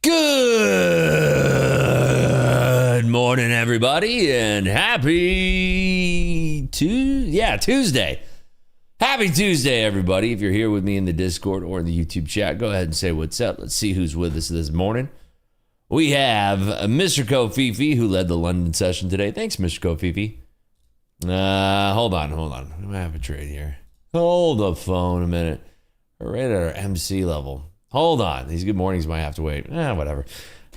Good morning, everybody, and happy Tuesday. Happy Tuesday, everybody. If you're here with me in the Discord or in the YouTube chat, go ahead and say what's up. Let's see who's with us this morning. We have Mr. Kofifi, who led the London session today. Thanks, Mr. Kofifi. Hold on. I have a trade here. Hold the phone a minute. We're right at our MC level. Hold on. These good mornings might have to wait. Whatever.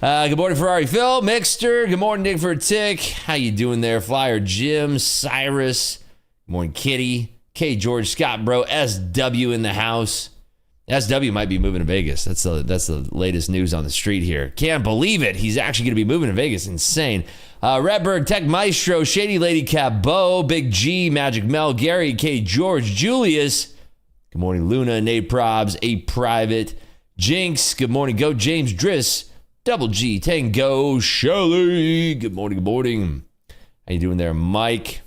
Good morning, Ferrari Phil, Mixter. Good morning, Nick for a Tick. How you doing there? Flyer Jim, Cyrus. Good morning, Kitty. K. George, Scott, bro. SW in the house. SW might be moving to Vegas. That's the latest news on the street here. Can't believe it. He's actually going to be moving to Vegas. Insane. Redberg, Tech Maestro, Shady Lady Cabot, Big G, Magic Mel, Gary, K. George, Julius. Good morning, Luna, Nate Probs, A Private. Jinx, good morning. Go James Driss, Double G, Tango, Shirley. Good morning. How you doing there, Mike?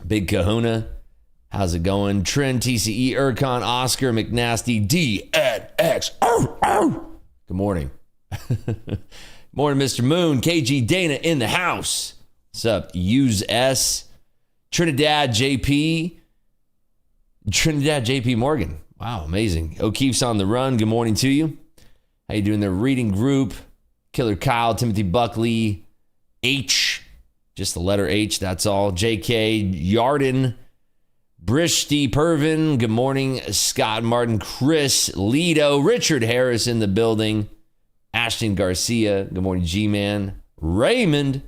Big Kahuna. How's it going? Trent, TCE, Urcon, Oscar, McNasty, DNX. Good morning. Morning, Mr. Moon. KG Dana in the house. What's up? Use S. Trinidad JP Morgan. Wow, amazing. O'Keefe's on the run. Good morning to you. How you doing there? Reading group. Killer Kyle, Timothy Buckley, H, just the letter H, that's all. JK, Yarden, Brishty Pervin. Good morning. Scott Martin, Chris, Lido, Richard Harris in the building. Ashton Garcia. Good morning, G-Man. Raymond.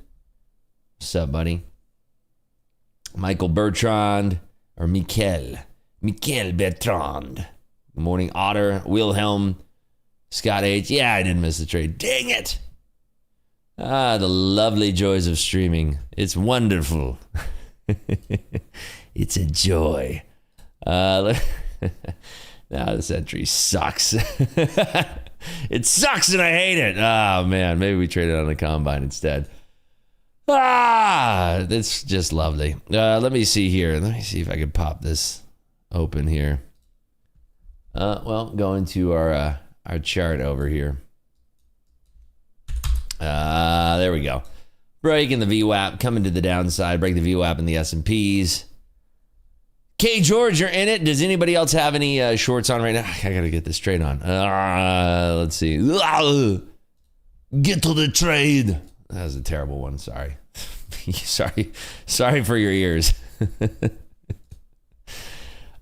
What's up, buddy? Michael Bertrand, or Mikel Bertrand. Good morning, Otter, Wilhelm, Scott H. Yeah, I didn't miss the trade. Dang it. The lovely joys of streaming. It's wonderful. It's a joy. Now this entry sucks. It sucks and I hate it. Oh, man. Maybe we trade it on the combine instead. It's just lovely. Let me see here. Let me see if I can pop this open here. Well, going to our chart over here. There we go. Breaking the VWAP, coming to the downside. Break the VWAP in the S&Ps. K. George, you're in it. Does anybody else have any shorts on right now? I gotta get this trade on. Let's see. Get to the trade. That was a terrible one. Sorry. Sorry for your ears.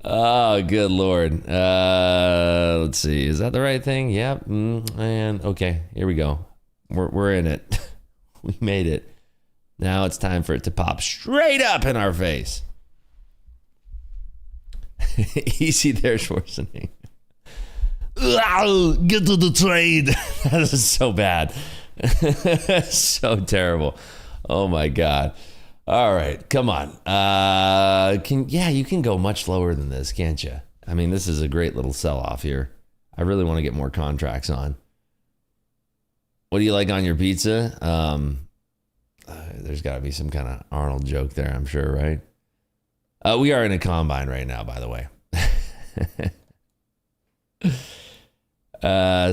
Oh, good Lord. Let's see. Is that the right thing? Yep. And okay, here we go. We're in it. We made it. Now it's time for it to pop straight up in our face. Easy there, Schwarzenegger. Get to the trade. That is so bad. So terrible. Oh my God. All right, come on. You can go much lower than this, can't you? I mean, this is a great little sell-off here. I really want to get more contracts on. What do you like on your pizza? There's got to be some kind of Arnold joke there, I'm sure, right? We are in a combine right now, by the way.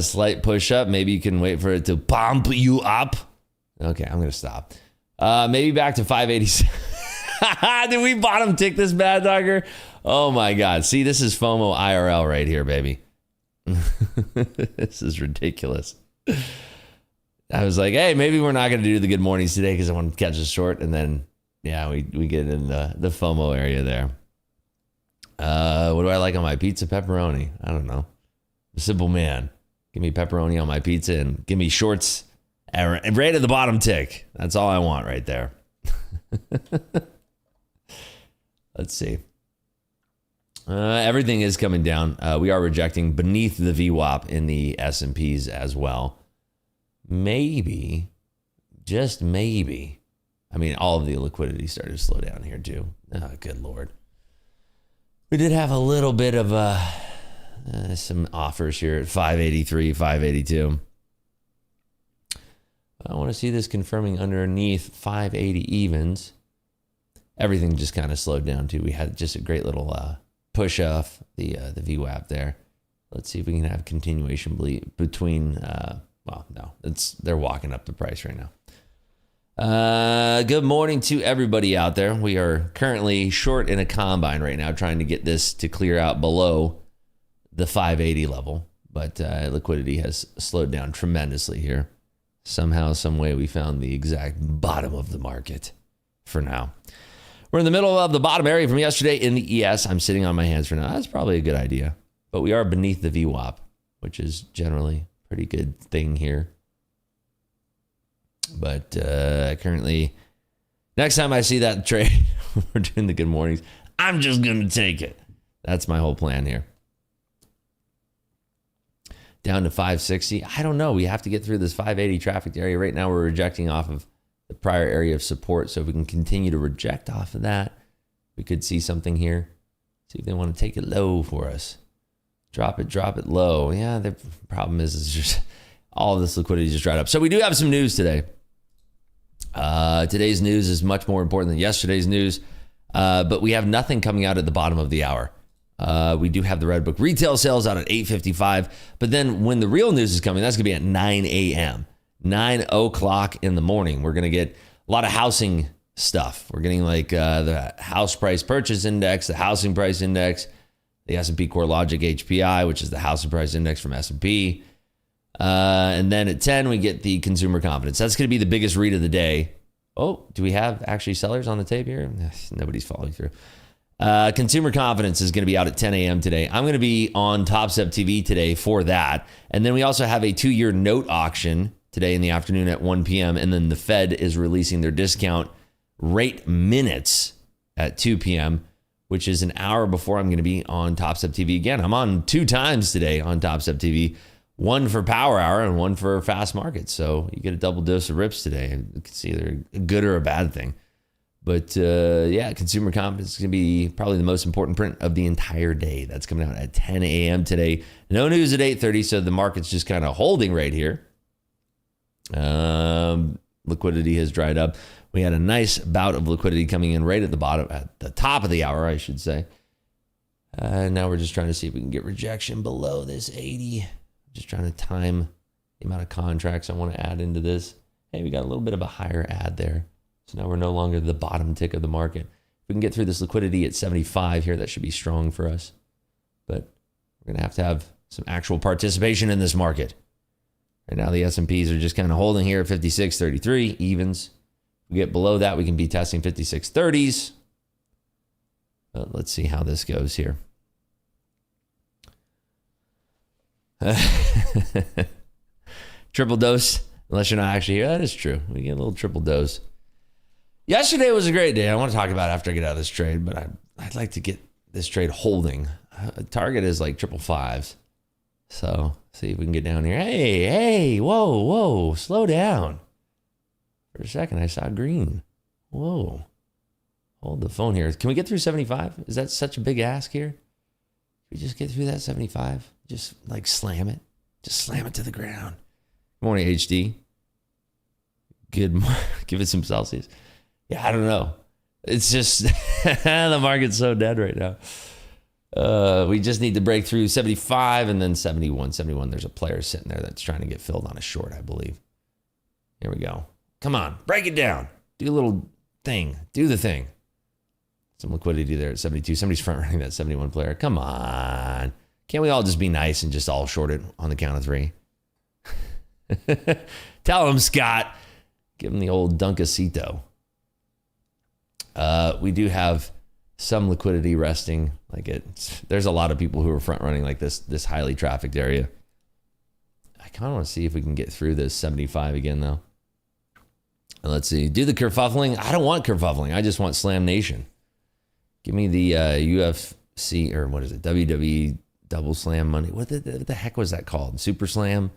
Slight push-up. Maybe you can wait for it to pump you up. Okay, I'm going to stop. Maybe back to 587. Did we bottom tick this bad dogger? Oh my God. See, this is FOMO IRL right here, baby. This is ridiculous. I was like, hey, maybe we're not going to do the good mornings today because I want to catch a short. And then, yeah, we get in the FOMO area there. What do I like on my pizza? Pepperoni. I don't know. A simple man. Give me pepperoni on my pizza and give me shorts and right at the bottom tick. That's all I want right there. Let's see. Everything is coming down. We are rejecting beneath the VWAP in the S&Ps as well. Maybe, just maybe. I mean, all of the liquidity started to slow down here too. Oh, good Lord. We did have a little bit of some offers here at 583, 582. I want to see this confirming underneath 580 evens. Everything just kind of slowed down too. We had just a great little push off the VWAP there. Let's see if we can have continuation between Well, no, they're walking up the price right now. Good morning to everybody out there. We are currently short in a combine right now, trying to get this to clear out below the 580 level. But liquidity has slowed down tremendously here. Somehow, some way, we found the exact bottom of the market for now. We're in the middle of the bottom area from yesterday in the ES. I'm sitting on my hands for now. That's probably a good idea. But we are beneath the VWAP, which is generally a pretty good thing here. But currently, next time I see that trade, we're doing the good mornings, I'm just going to take it. That's my whole plan here. Down to 560. I don't know. We have to get through this 580 traffic area. Right now, we're rejecting off of the prior area of support. So if we can continue to reject off of that, we could see something here. See if they want to take it low for us. Drop it low. Yeah, the problem is just all of this liquidity just dried up. So we do have some news today. Today's news is much more important than yesterday's news. But we have nothing coming out at the bottom of the hour. We do have the Redbook retail sales out at 8:55. But then when the real news is coming, that's going to be at 9 a.m. 9 o'clock in the morning. We're going to get a lot of housing stuff. We're getting like the house price purchase index, the housing price index, the S&P Core Logic HPI, which is the housing price index from S&P. And then at 10, we get the consumer confidence. That's going to be the biggest read of the day. Oh, do we have actually sellers on the tape here? Nobody's following through. Consumer confidence is going to be out at 10 a.m. today. I'm going to be on Top Step TV today for that. And then we also have a 2-year note auction today in the afternoon at 1 p.m. And then the Fed is releasing their discount rate minutes at 2 p.m., which is an hour before I'm going to be on Top Step TV again. I'm on 2 times today on Top Step TV, one for Power Hour and one for Fast Markets. So you get a double dose of rips today. You can see either a good or a bad thing. But yeah, consumer confidence is going to be probably the most important print of the entire day. That's coming out at 10 a.m. today. No news at 8:30, so the market's just kind of holding right here. Liquidity has dried up. We had a nice bout of liquidity coming in right at the bottom, at the top of the hour, I should say. Now we're just trying to see if we can get rejection below this 80. Just trying to time the amount of contracts I want to add into this. Hey, we got a little bit of a higher add there. So now we're no longer the bottom tick of the market. If we can get through this liquidity at 75 here, that should be strong for us. But we're going to have some actual participation in this market. Right now, the S&Ps are just kind of holding here at 56.33 evens. If we get below that, we can be testing 56.30s. But let's see how this goes here. Triple dose, unless you're not actually here. That is true. We get a little triple dose. Yesterday was a great day. I want to talk about it after I get out of this trade, but I'd like to get this trade holding. Target is like 555s. So see if we can get down here. Hey, whoa, slow down. For a second, I saw green. Whoa. Hold the phone here. Can we get through 75? Is that such a big ask here? Can we just get through that 75? Just like slam it. Just slam it to the ground. Good morning, HD. Good morning. Give it some Celsius. Yeah, I don't know. It's just the market's so dead right now. We just need to break through 75 and then 71. 71, there's a player sitting there that's trying to get filled on a short, I believe. Here we go. Come on, break it down. Do a little thing. Do the thing. Some liquidity there at 72. Somebody's front running that 71 player. Come on. Can't we all just be nice and just all short it on the count of 3? Tell him, Scott. Give him the old Dunkacito. We do have some liquidity resting. There's a lot of people who are front running like this highly trafficked area. I kind of want to see if we can get through this 75 again, though. And let's see. Do the kerfuffling. I don't want kerfuffling. I just want Slam Nation. Give me the UFC, or what is it? WWE Double Slam Money. What the heck was that called? Super Slam?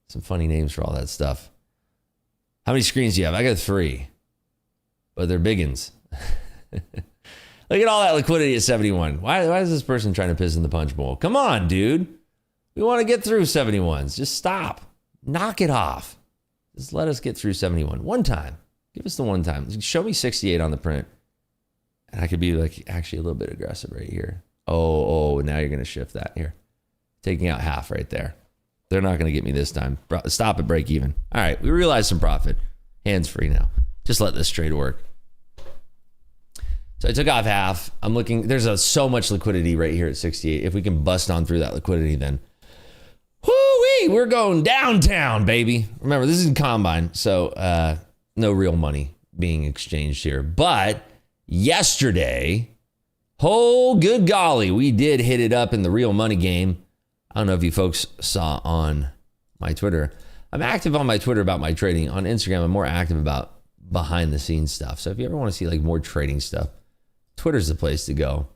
Some funny names for all that stuff. How many screens do you have? I got 3. But they're biggins. Look at all that liquidity at 71. Why is this person trying to piss in the punch bowl? Come on, dude. We want to get through 71s. Just stop. Knock it off. Just let us get through 71. One time. Give us the one time. Show me 68 on the print. And I could be like actually a little bit aggressive right here. Oh, now you're going to shift that here. Taking out half right there. They're not going to get me this time. Stop at break even. All right, we realized some profit. Hands free now. Just let this trade work. So I took off half. I'm looking. There's so much liquidity right here at 68. If we can bust on through that liquidity, then whoo-wee, we're going downtown, baby. Remember, this is in Combine, so no real money being exchanged here. But yesterday, oh, good golly, we did hit it up in the real money game. I don't know if you folks saw on my Twitter. I'm active on my Twitter about my trading. On Instagram, I'm more active about behind the scenes stuff. So if you ever want to see like more trading stuff, Twitter's the place to go.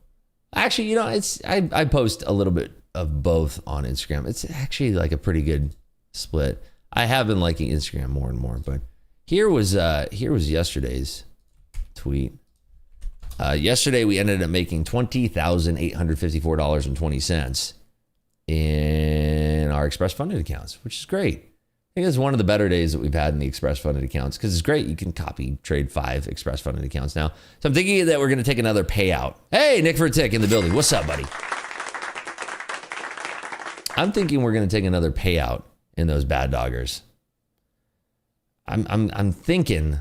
Actually, you know, I post a little bit of both on Instagram. It's actually like a pretty good split. I have been liking Instagram more and more, but here was yesterday's tweet. Yesterday we ended up making $20,854.20 in our express funded accounts, which is great. I think it's one of the better days that we've had in the express funded accounts because it's great. You can copy trade 5 express funded accounts now. So I'm thinking that we're going to take another payout. Hey, Nick Vertick in the building. What's up, buddy? I'm thinking we're going to take another payout in those bad doggers. I'm thinking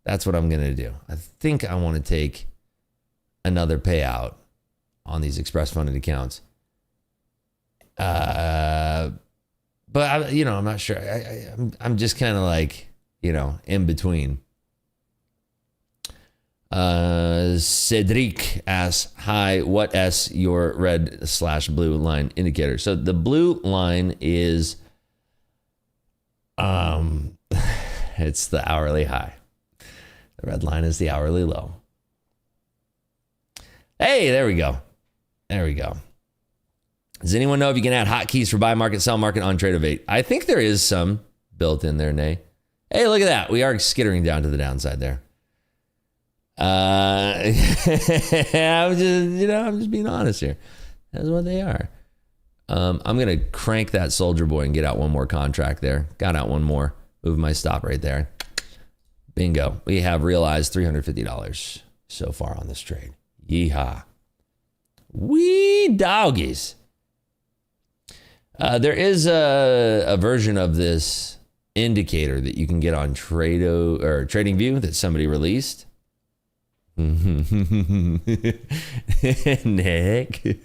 that's what I'm going to do. I think I want to take another payout on these express funded accounts. But I'm not sure. I'm just kind of like, in between. Cedric asks, hi, what is your red/blue line indicator? So the blue line is, it's the hourly high. The red line is the hourly low. Hey, there we go. There we go. Does anyone know if you can add hotkeys for buy market, sell market on Tradeovate? I think there is some built in there, Nay. Hey, look at that. We are skittering down to the downside there. I'm just being honest here. That's what they are. I'm going to crank that Soldier Boy and get out one more contract there. Got out one more. Move my stop right there. Bingo. We have realized $350 so far on this trade. Yeehaw. Wee doggies. There is a version of this indicator that you can get on TradingView that somebody released. Nick.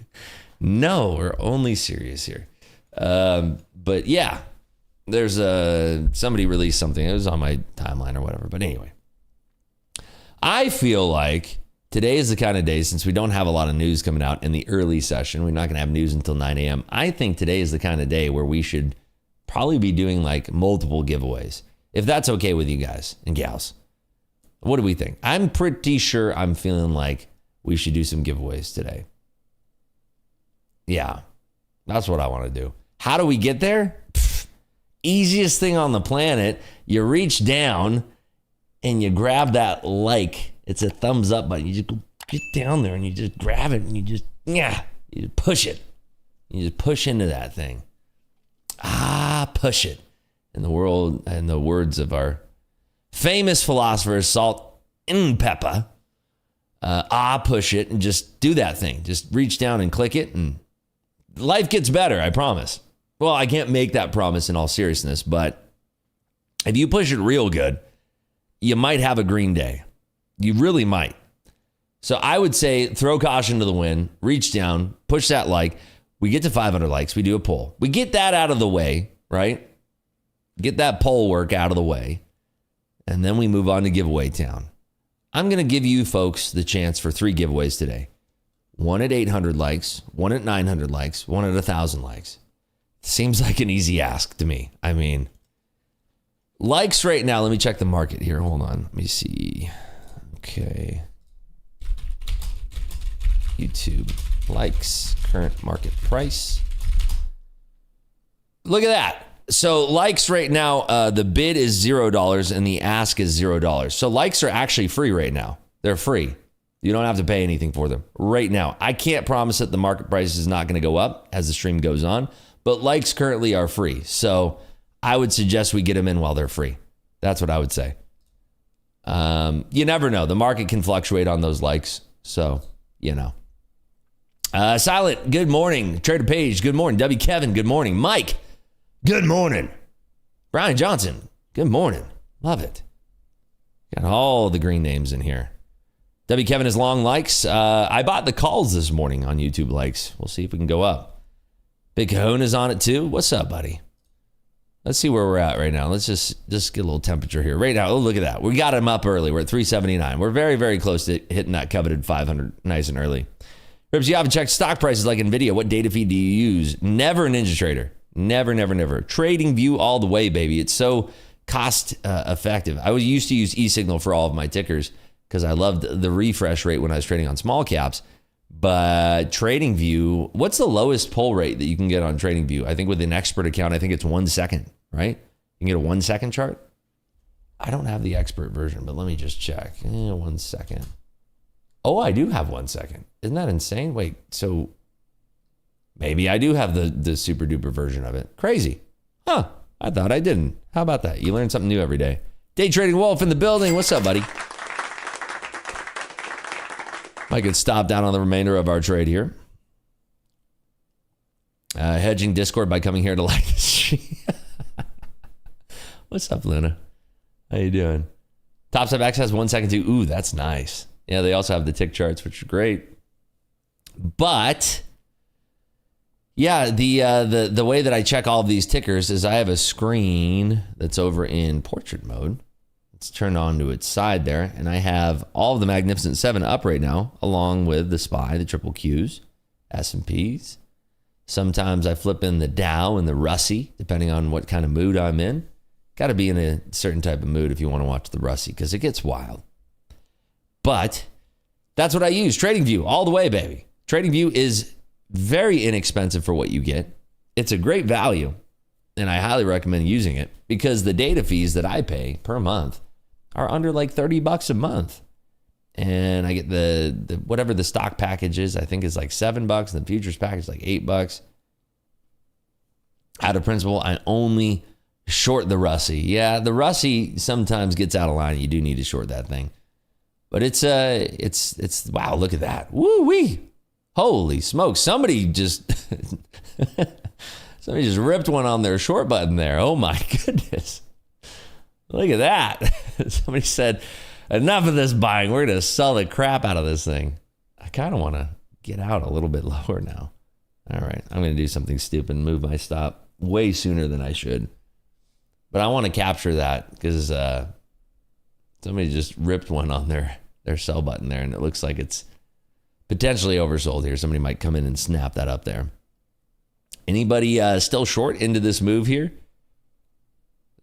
No, we're only serious here. But yeah, there's somebody released something. It was on my timeline or whatever. But anyway, I feel like today is the kind of day, since we don't have a lot of news coming out in the early session, we're not going to have news until 9 a.m. I think today is the kind of day where we should probably be doing like multiple giveaways, if that's okay with you guys and gals. What do we think? I'm pretty sure I'm feeling like we should do some giveaways today. Yeah, that's what I want to do. How do we get there? Easiest thing on the planet. You reach down and you grab that like. It's a thumbs up button. You just go get down there and you just grab it and you just push it. You just push into that thing. Push it. In the words of our famous philosopher, Salt and Pepper, push it and just do that thing. Just reach down and click it and life gets better, I promise. Well, I can't make that promise in all seriousness, but if you push it real good, you might have a green day. You really might. So I would say throw caution to the wind, reach down, push that like. We get to 500 likes. We do a poll. We get that out of the way, right? Get that poll work out of the way. And then we move on to giveaway town. I'm going to give you folks the chance for 3 giveaways today. One at 800 likes, one at 900 likes, one at 1,000 likes. Seems like an easy ask to me. I mean, likes right now. Let me check the market here. Hold on. Let me see. Okay. YouTube likes, current market price. Look at that. So likes right now, the bid is $0 and the ask is $0. So likes are actually free right now. They're free. You don't have to pay anything for them right now. I can't promise that the market price is not going to go up as the stream goes on, but likes currently are free. So I would suggest we get them in while they're free. That's what I would say. You never know. The market can fluctuate on those likes. So, Silent, good morning. Trader Page, good morning. W. Kevin, good morning. Mike, good morning. Brian Johnson, good morning. Love it. Got all the green names in here. W. Kevin is long likes. I bought the calls this morning on YouTube likes. We'll see if we can go up. Big Cajon is on it too. What's up, buddy? Let's see where we're at right now. Let's just get a little temperature here. Right now, oh, look at that. We got him up early. We're at 379. We're very, very close to hitting that coveted 500 nice and early. Ribs, you haven't checked stock prices like NVIDIA. What data feed do you use? Never Ninja Trader. Never, never, never. Trading View all the way, baby. It's so cost effective. I used to use eSignal for all of my tickers because I loved the refresh rate when I was trading on small caps. But Trading View, what's the lowest pull rate that you can get on Trading View? I think with an expert account, I think it's 1 second, right? You can get a 1 second chart. I don't have the expert version, but let me just check. 1 second. Oh, I do have 1 second. Isn't that insane? Wait, so maybe I do have the super duper version of it. Crazy. Huh, I thought I didn't. How about that? You learn something new every day. Day Trading Wolf in the building. What's up, buddy? I could stop down on the remainder of our trade here. Hedging Discord by coming here to like the stream. What's up, Luna? How you doing? Top X has 1 second too. Ooh, that's nice. Yeah, they also have the tick charts, which are great. But yeah, the way that I check all of these tickers is I have a screen that's over in portrait mode. It's turned on to its side there, and I have all of the Magnificent Seven up right now, along with the SPY, the triple Qs, S&Ps. Sometimes I flip in the Dow and the Russie, depending on what kind of mood I'm in. Got to be in a certain type of mood if you want to watch the Russie, because it gets wild. But that's what I use. Trading View all the way, baby. Trading View is very inexpensive for what you get. It's a great value, and I highly recommend using it because the data fees that I pay per month are under like $30 a month. And I get the whatever the stock package is, I think is like $7, and the futures package is like $8. Out of principle, I only short the Russie. Yeah, the Russie sometimes gets out of line. You do need to short that thing. But it's wow, look at that. Woo-wee. Holy smokes. Somebody just ripped one on their short button there. Oh my goodness. Look at that. Somebody said, enough of this buying. We're going to sell the crap out of this thing. I kind of want to get out a little bit lower now. All right. I'm going to do something stupid and move my stop way sooner than I should. But I want to capture that because somebody just ripped one on their sell button there, and it looks like it's potentially oversold here. Somebody might come in and snap that up there. Anybody still short into this move here?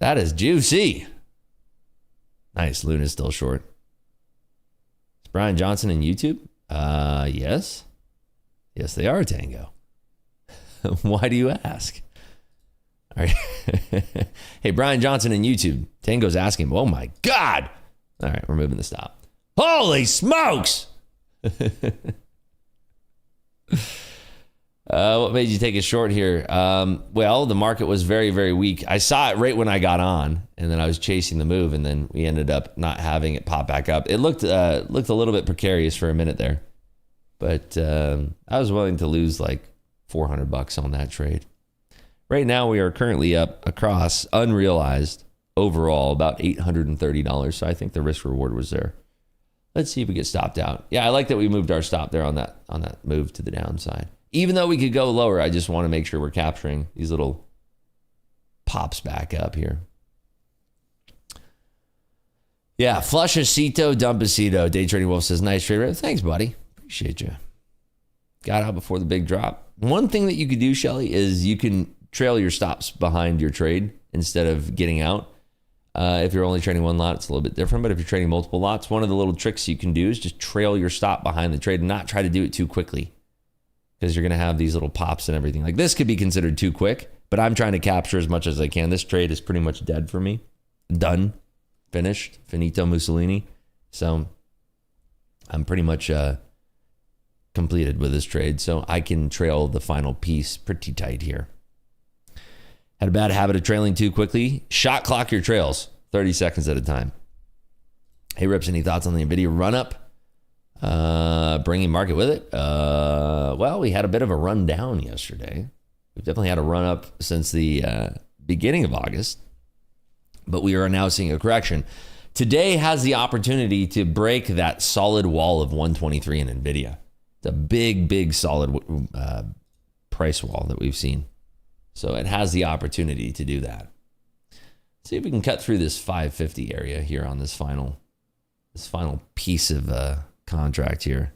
That is juicy. Nice. Luna's still short. Is Brian Johnson in YouTube? Yes. Yes, they are, Tango. Why do you ask? All right. Hey, Brian Johnson in YouTube. Tango's asking, oh my God. All right, we're moving the stop. Holy smokes. What made you take a short here? Well, the market was very, very weak. I saw it right when I got on, and then I was chasing the move, and then we ended up not having it pop back up. It looked a little bit precarious for a minute there, but I was willing to lose like $400 on that trade. Right now, we are currently up across unrealized overall about $830. So I think the risk reward was there. Let's see if we get stopped out. Yeah, I like that we moved our stop there on that move to the downside. Even though we could go lower, I just want to make sure we're capturing these little pops back up here. Yeah, Flushacito, Dumpacito. Day Trading Wolf says, nice trade. Thanks, buddy. Appreciate you. Got out before the big drop. One thing that you could do, Shelly, is you can trail your stops behind your trade instead of getting out. If you're only trading one lot, it's a little bit different. But if you're trading multiple lots, one of the little tricks you can do is just trail your stop behind the trade and not try to do it too quickly, because you're going to have these little pops and everything. Like this could be considered too quick, but I'm trying to capture as much as I can. This trade is pretty much dead for me. Done. Finished. Finito Mussolini. So I'm pretty much completed with this trade. So I can trail the final piece pretty tight here. Had a bad habit of trailing too quickly. Shot clock your trails 30 seconds at a time. Hey, Rips, any thoughts on the NVIDIA run-up? bringing market with it. Well, we had a bit of a run down yesterday. We've definitely had a run up since the beginning of August, but we are now seeing a correction. Today has the opportunity to break that solid wall of 123 in NVIDIA. It's a big solid price wall that we've seen. So it has the opportunity to do that. See if we can cut through this 550 area here on this final piece of contract here.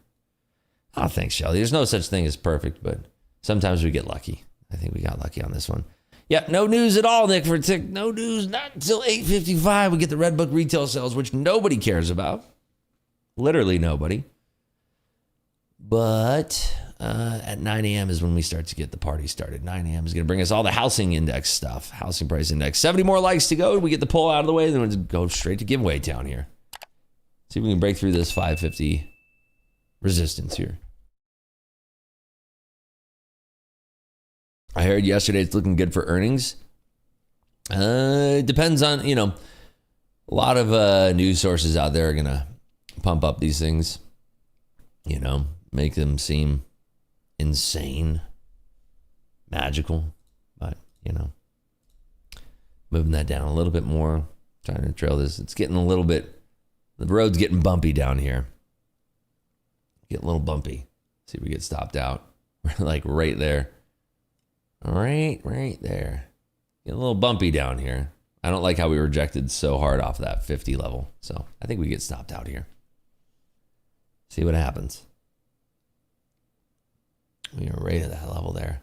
Oh, thanks, Shelly. There's no such thing as perfect, but sometimes we get lucky. I think we got lucky on this one. Yep, no news at all, Nick, for tick. No news, not until 8:55. We get the Red Book retail sales, which nobody cares about. Literally nobody. But at 9 a.m. is when we start to get the party started. 9 a.m. is going to bring us all the housing index stuff, housing price index. 70 more likes to go. We get the poll out of the way, then we'll go straight to giveaway town here. See if we can break through this 550 resistance here. I heard yesterday it's looking good for earnings. It depends on, a lot of news sources out there are going to pump up these things, make them seem insane, magical, but, moving that down a little bit more, trying to trail this. It's getting a little bit, the road's getting bumpy down here. Getting a little bumpy. See if we get stopped out. We're like right there. Right there. Get a little bumpy down here. I don't like how we rejected so hard off that 50 level. So I think we get stopped out here. See what happens. We are right at that level there.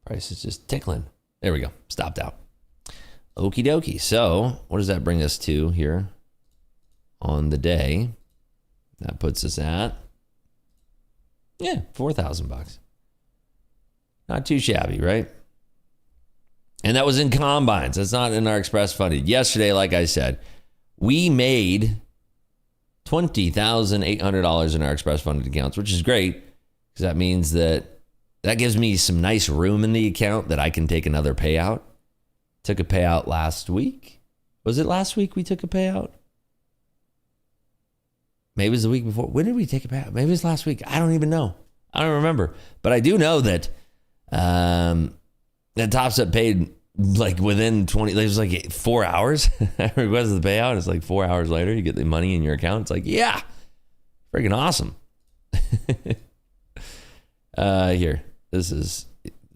Price is just tickling. There we go. Stopped out. Okie dokie. So what does that bring us to here on the day? That puts us at, $4,000. Not too shabby, right? And that was in combines. That's not in our express funded. Yesterday, like I said, we made $20,800 in our express funded accounts, which is great because that means that gives me some nice room in the account that I can take another payout. Took a payout last week. Was it last week we took a payout? Maybe it was the week before. When did we take a payout? Maybe it was last week. I don't even know. I don't remember. But I do know that that Top Step paid like within 20, it was like 4 hours. I requested the payout. It's like 4 hours later, you get the money in your account. It's like, yeah, freaking awesome. Here, this is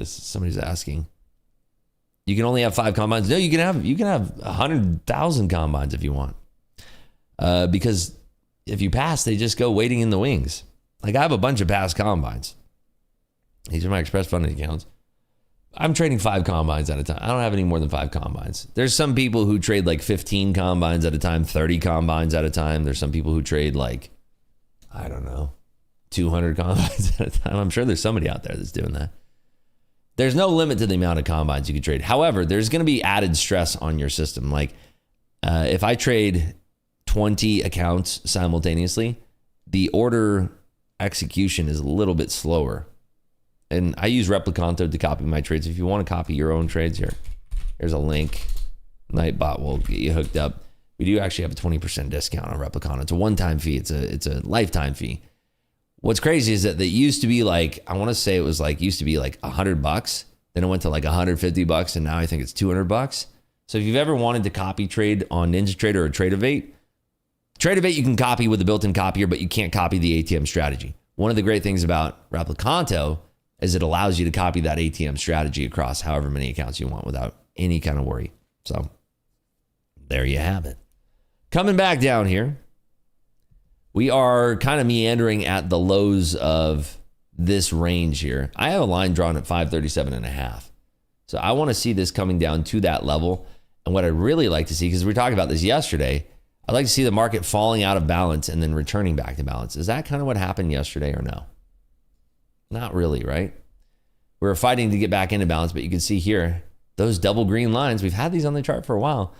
somebody's asking. You can only have 5 combines. No, you can have 100,000 combines if you want. Because if you pass, they just go waiting in the wings. Like I have a bunch of past combines. These are my express funding accounts. I'm trading 5 combines at a time. I don't have any more than 5 combines. There's some people who trade like 15 combines at a time, 30 combines at a time. There's some people who trade like, I don't know, 200 combines at a time. I'm sure there's somebody out there that's doing that. There's no limit to the amount of combines you can trade. However, there's going to be added stress on your system. Like if I trade 20 accounts simultaneously, the order execution is a little bit slower. And I use Replicanto to copy my trades. If you want to copy your own trades, here's a link. Nightbot will get you hooked up. We do actually have a 20% discount on Replicanto. It's a one-time fee. It's a lifetime fee. What's crazy is that they used to be like, I want to say it was like, used to be like $100. Then it went to like $150, and now I think it's $200. So if you've ever wanted to copy trade on NinjaTrader or Tradeovate you can copy with a built-in copier, but you can't copy the ATM strategy. One of the great things about Replicanto is it allows you to copy that ATM strategy across however many accounts you want without any kind of worry. So there you have it. Coming back down here, we are kind of meandering at the lows of this range here. I have a line drawn at 537.5. So I want to see this coming down to that level. And what I'd really like to see, because we were talking about this yesterday, I'd like to see the market falling out of balance and then returning back to balance. Is that kind of what happened yesterday or no? Not really, right? We were fighting to get back into balance, but you can see here, those double green lines, we've had these on the chart for a while,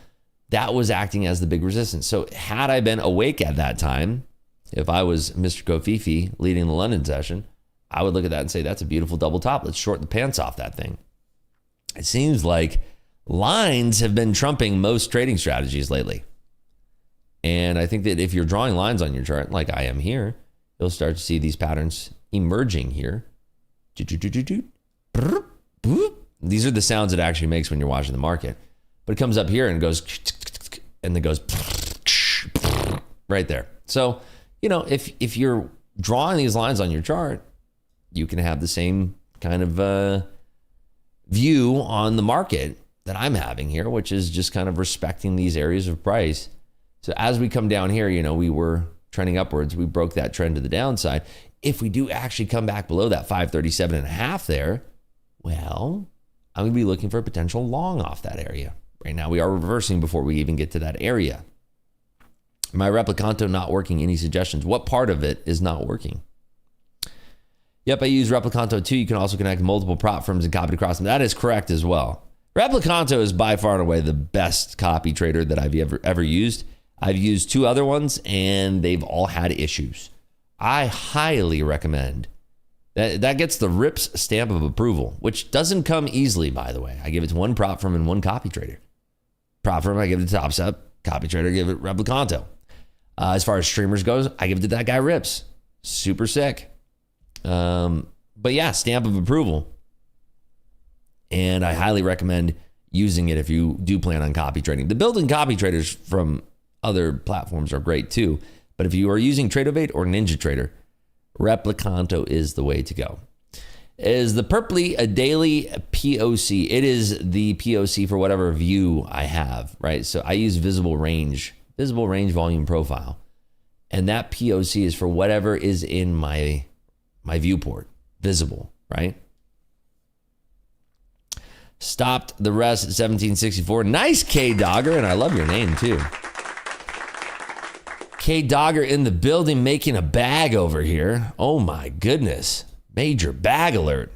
that was acting as the big resistance. So had I been awake at that time, if I was Mr. Kofifi leading the London session, I would look at that and say, that's a beautiful double top. Let's short the pants off that thing. It seems like lines have been trumping most trading strategies lately. And I think that if you're drawing lines on your chart, like I am here, you'll start to see these patterns emerging here. These are the sounds it actually makes when you're watching the market. But it comes up here and goes, and then goes right there. So, if you're drawing these lines on your chart, you can have the same kind of view on the market that I'm having here, which is just kind of respecting these areas of price. So as we come down here, we were trending upwards. We broke that trend to the downside. If we do actually come back below that 537.5 there, well, I'm going to be looking for a potential long off that area. Right now, we are reversing before we even get to that area. My Replicanto not working. Any suggestions? What part of it is not working? Yep, I use Replicanto too. You can also connect multiple prop firms and copy across them. That is correct as well. Replicanto is by far and away the best copy trader that I've ever used. I've used 2 other ones and they've all had issues. I highly recommend that gets the RIPS stamp of approval, which doesn't come easily, by the way. I give it to one prop firm and one copy trader. Prop firm, I give it to TopStep. Copy trader, give it Replicanto. As far as streamers goes, I give it to that guy RIPS. Super sick. But yeah, stamp of approval. And I highly recommend using it if you do plan on copy trading. The built-in copy traders from other platforms are great too. But if you are using Tradeovate or NinjaTrader, Replicanto is the way to go. Is the purpley a daily POC? It is the POC for whatever view I have, right? So I use visible range volume profile. And that POC is for whatever is in my viewport, visible, right? Stopped the rest at 1764. Nice K Dogger, and I love your name too. K Dogger in the building making a bag over here. Oh my goodness. Major bag alert.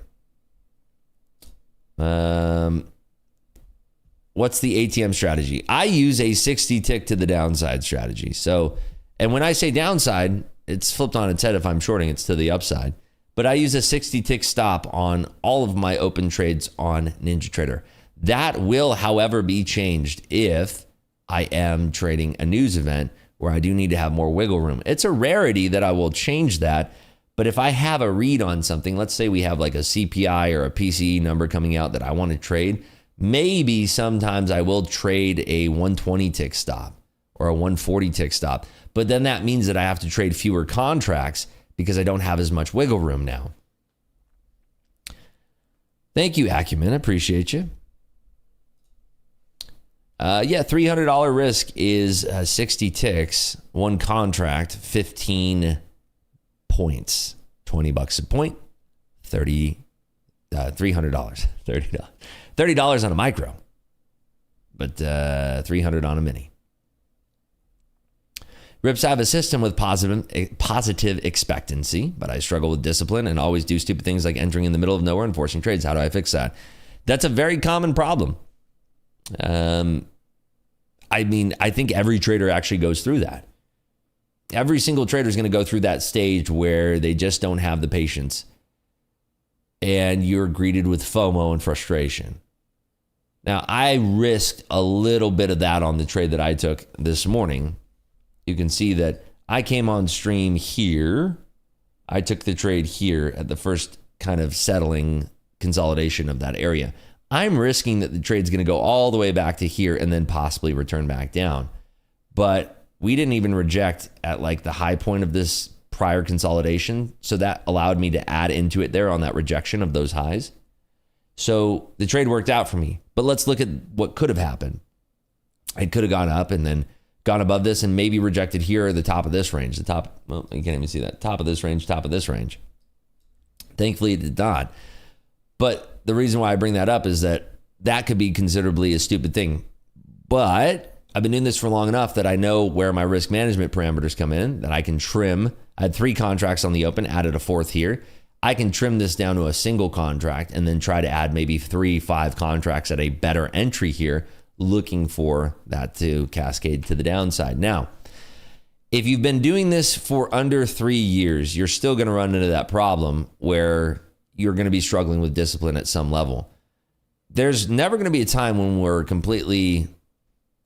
What's the ATM strategy? I use a 60 tick to the downside strategy. So, and when I say downside, it's flipped on its head. If I'm shorting, it's to the upside. But I use a 60 tick stop on all of my open trades on NinjaTrader. That will, however, be changed if I am trading a news event where I do need to have more wiggle room. It's a rarity that I will change that. But if I have a read on something, let's say we have like a CPI or a PCE number coming out that I want to trade, maybe sometimes I will trade a 120 tick stop or a 140 tick stop. But then that means that I have to trade fewer contracts because I don't have as much wiggle room now. Thank you, Acumen. Appreciate you. Yeah, $300 risk is 60 ticks, one contract, 15 points, $20 a point, $300, $30 on a micro, but $300 on a mini. Rips have a system with positive expectancy, but I struggle with discipline and always do stupid things like entering in the middle of nowhere and forcing trades. How do I fix that? That's a very common problem. I mean, I think every trader actually goes through that. Every single trader is going to go through that stage where they just don't have the patience and you're greeted with FOMO and frustration. Now, I risked a little bit of that on the trade that I took this morning. You can see that I came on stream here. I took the trade here at the first kind of settling consolidation of that area. I'm risking that the trade's going to go all the way back to here and then possibly return back down. But we didn't even reject at like the high point of this prior consolidation. So that allowed me to add into it there on that rejection of those highs. So the trade worked out for me. But let's look at what could have happened. I could have gone up and then gone above this and maybe rejected here at the top of this range. The top, well, you can't even see that. Top of this range, top of this range. Thankfully, it did not. But the reason why I bring that up is that that could be considerably a stupid thing. But I've been doing this for long enough that I know where my risk management parameters come in, that I can trim. I had 3 contracts on the open, added a 4th here. I can trim this down to a single contract and then try to add maybe 3-5 contracts at a better entry here, looking for that to cascade to the downside. Now, if you've been doing this for under 3 years, you're still going to run into that problem where you're going to be struggling with discipline at some level. There's never going to be a time when we're completely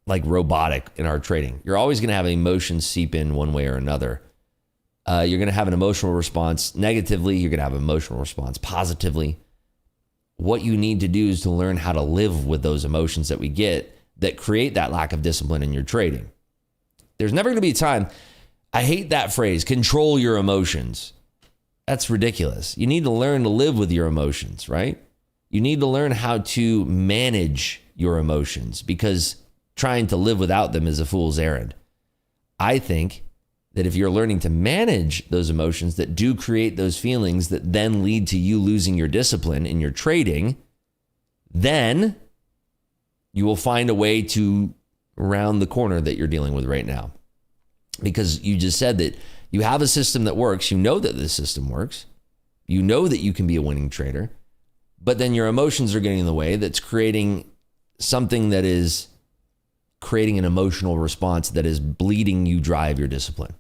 like robotic in our trading. You're always going to have emotions seep in one way or another. You're going to have an emotional response negatively. You're going to have an emotional response positively. What you need to do is to learn how to live with those emotions that we get that create that lack of discipline in your trading. There's never going to be a time. I hate that phrase, control your emotions. That's ridiculous. You need to learn to live with your emotions, right? You need to learn how to manage your emotions, because trying to live without them is a fool's errand. I think that if you're learning to manage those emotions that do create those feelings that then lead to you losing your discipline in your trading, then you will find a way to round the corner that you're dealing with right now. Because you just said that you have a system that works. You know that this system works. You know that you can be a winning trader, but then your emotions are getting in the way. That's creating something that is creating an emotional response that is bleeding you dry of your discipline.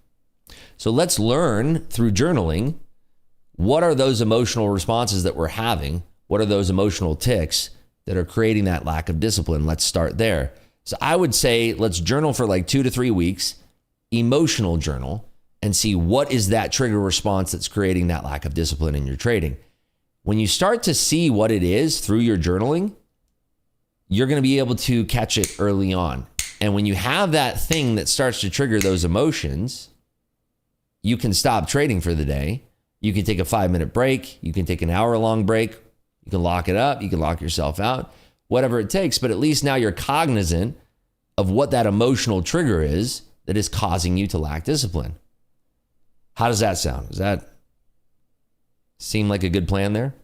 So let's learn through journaling, what are those emotional responses that we're having? What are those emotional tics that are creating that lack of discipline? Let's start there. So I would say let's journal for like 2 to 3 weeks, emotional journal, and see what is that trigger response that's creating that lack of discipline in your trading. When you start to see what it is through your journaling, you're going to be able to catch it early on. And when you have that thing that starts to trigger those emotions, you can stop trading for the day. You can take a 5-minute break. You can take an hour-long break. You can lock it up. You can lock yourself out, whatever it takes. But at least now you're cognizant of what that emotional trigger is that is causing you to lack discipline. How does that sound? Does that seem like a good plan there?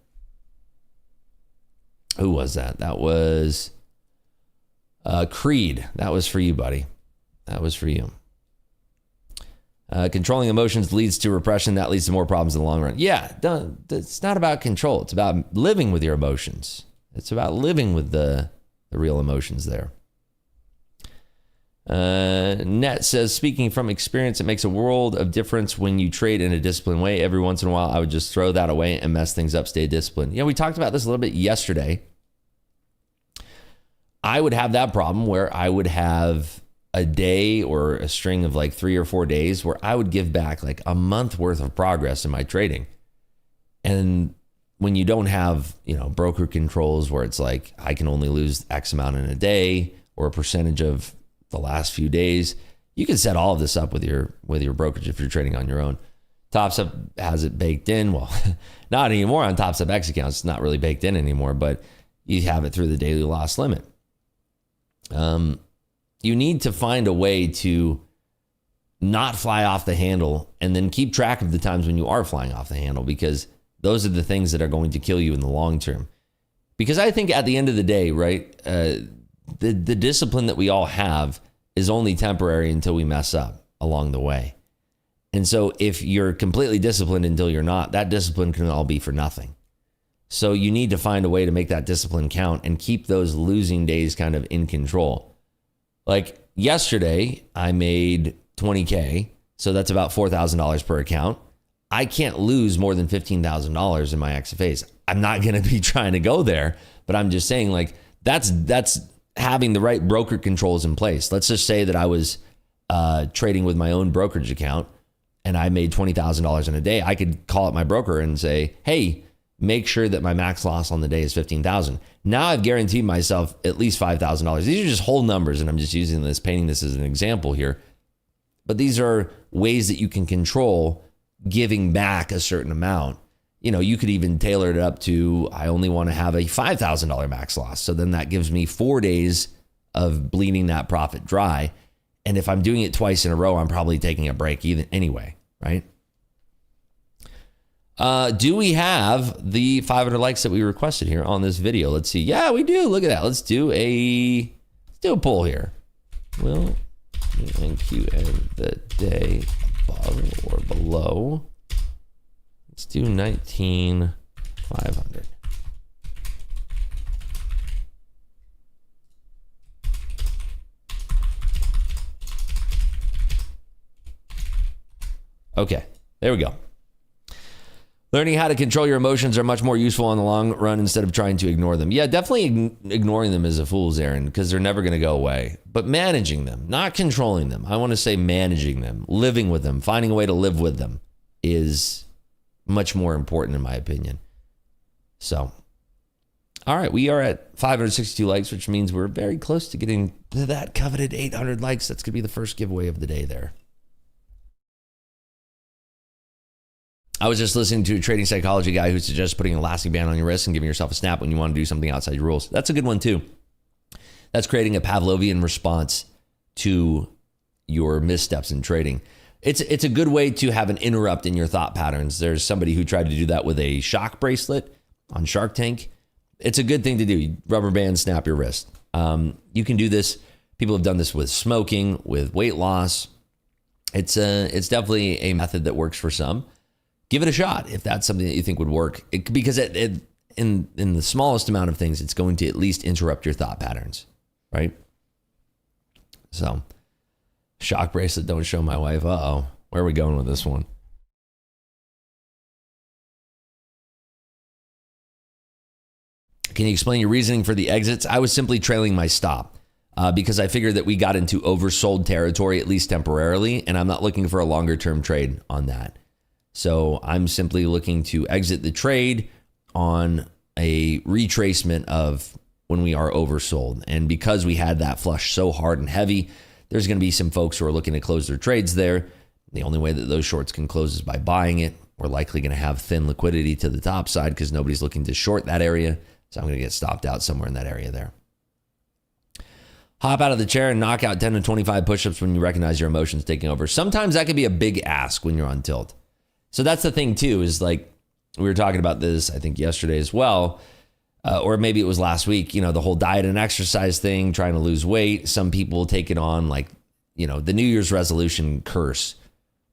Who was that? That was Creed. That was for you, buddy. That was for you. Controlling emotions leads to repression. That leads to more problems in the long run. Yeah, it's not about control. It's about living with your emotions. It's about living with the real emotions there. Net says, speaking from experience, it makes a world of difference when you trade in a disciplined way. Every once in a while, I would just throw that away and mess things up, stay disciplined. We talked about this a little bit yesterday. I would have that problem where I would have a day or a string of like 3 or 4 days where I would give back like a month worth of progress in my trading. And when you don't have, broker controls where it's like, I can only lose X amount in a day or a percentage of the last few days, you can set all of this up with your brokerage if you're trading on your own. TopStep has it baked in. Well, not anymore on TopStep X accounts. It's not really baked in anymore, but you have it through the daily loss limit. You need to find a way to not fly off the handle and then keep track of the times when you are flying off the handle, because those are the things that are going to kill you in the long term. Because I think at the end of the day, right, the discipline that we all have is only temporary until we mess up along the way. And so if you're completely disciplined until you're not, that discipline can all be for nothing. So you need to find a way to make that discipline count and keep those losing days kind of in control. Like yesterday, I made 20K. So that's about $4,000 per account. I can't lose more than $15,000 in my XFAs. I'm not going to be trying to go there, but I'm just saying like that's having the right broker controls in place. Let's just say that I was trading with my own brokerage account and I made $20,000 in a day. I could call up my broker and say, hey, make sure that my max loss on the day is $15,000. Now I've guaranteed myself at least $5,000. These are just whole numbers, and I'm just using this, painting this as an example here. But these are ways that you can control giving back a certain amount. You could even tailor it up to, I only want to have a $5,000 max loss. So then that gives me 4 days of bleeding that profit dry. And if I'm doing it twice in a row, I'm probably taking a break even anyway, right? Do we have the 500 likes that we requested here on this video? Let's see. Yeah, we do. Look at that. Let's do a poll here. Will NQ end the day above or below? Let's do 19,500. Okay, there we go. Learning how to control your emotions are much more useful in the long run instead of trying to ignore them. Yeah, definitely ignoring them is a fool's errand because they're never going to go away. But managing them, not controlling them. I want to say managing them, living with them, finding a way to live with them. is much more important in my opinion. So, all right, we are at 562 likes, which means we're very close to getting to that coveted 800 likes. That's going to be the first giveaway of the day there. I was just listening to a trading psychology guy who suggests putting an elastic band on your wrist and giving yourself a snap when you want to do something outside your rules. That's a good one too. That's creating a Pavlovian response to your missteps in trading. It's a good way to have an interrupt in your thought patterns. There's somebody who tried to do that with a shock bracelet on Shark Tank. It's a good thing to do. Rubber band, snap your wrist. You can do this. People have done this with smoking, with weight loss. It's definitely a method that works for some. Give it a shot if that's something that you think would work. Because in the smallest amount of things, it's going to at least interrupt your thought patterns, right? So, shock bracelet, don't show my wife. Uh-oh, where are we going with this one? Can you explain your reasoning for the exits? I was simply trailing my stop because I figured that we got into oversold territory, at least temporarily, and I'm not looking for a longer term trade on that. So I'm simply looking to exit the trade on a retracement of when we are oversold. And because we had that flush so hard and heavy, there's going to be some folks who are looking to close their trades there. The only way that those shorts can close is by buying it. We're likely going to have thin liquidity to the top side because nobody's looking to short that area. So I'm going to get stopped out somewhere in that area there. Hop out of the chair and knock out 10 to 25 push-ups when you recognize your emotions taking over. Sometimes that can be a big ask when you're on tilt. So that's the thing too, is like, we were talking about this, I think yesterday as well, or maybe it was last week, the whole diet and exercise thing, trying to lose weight. Some people take it on like, the New Year's resolution curse,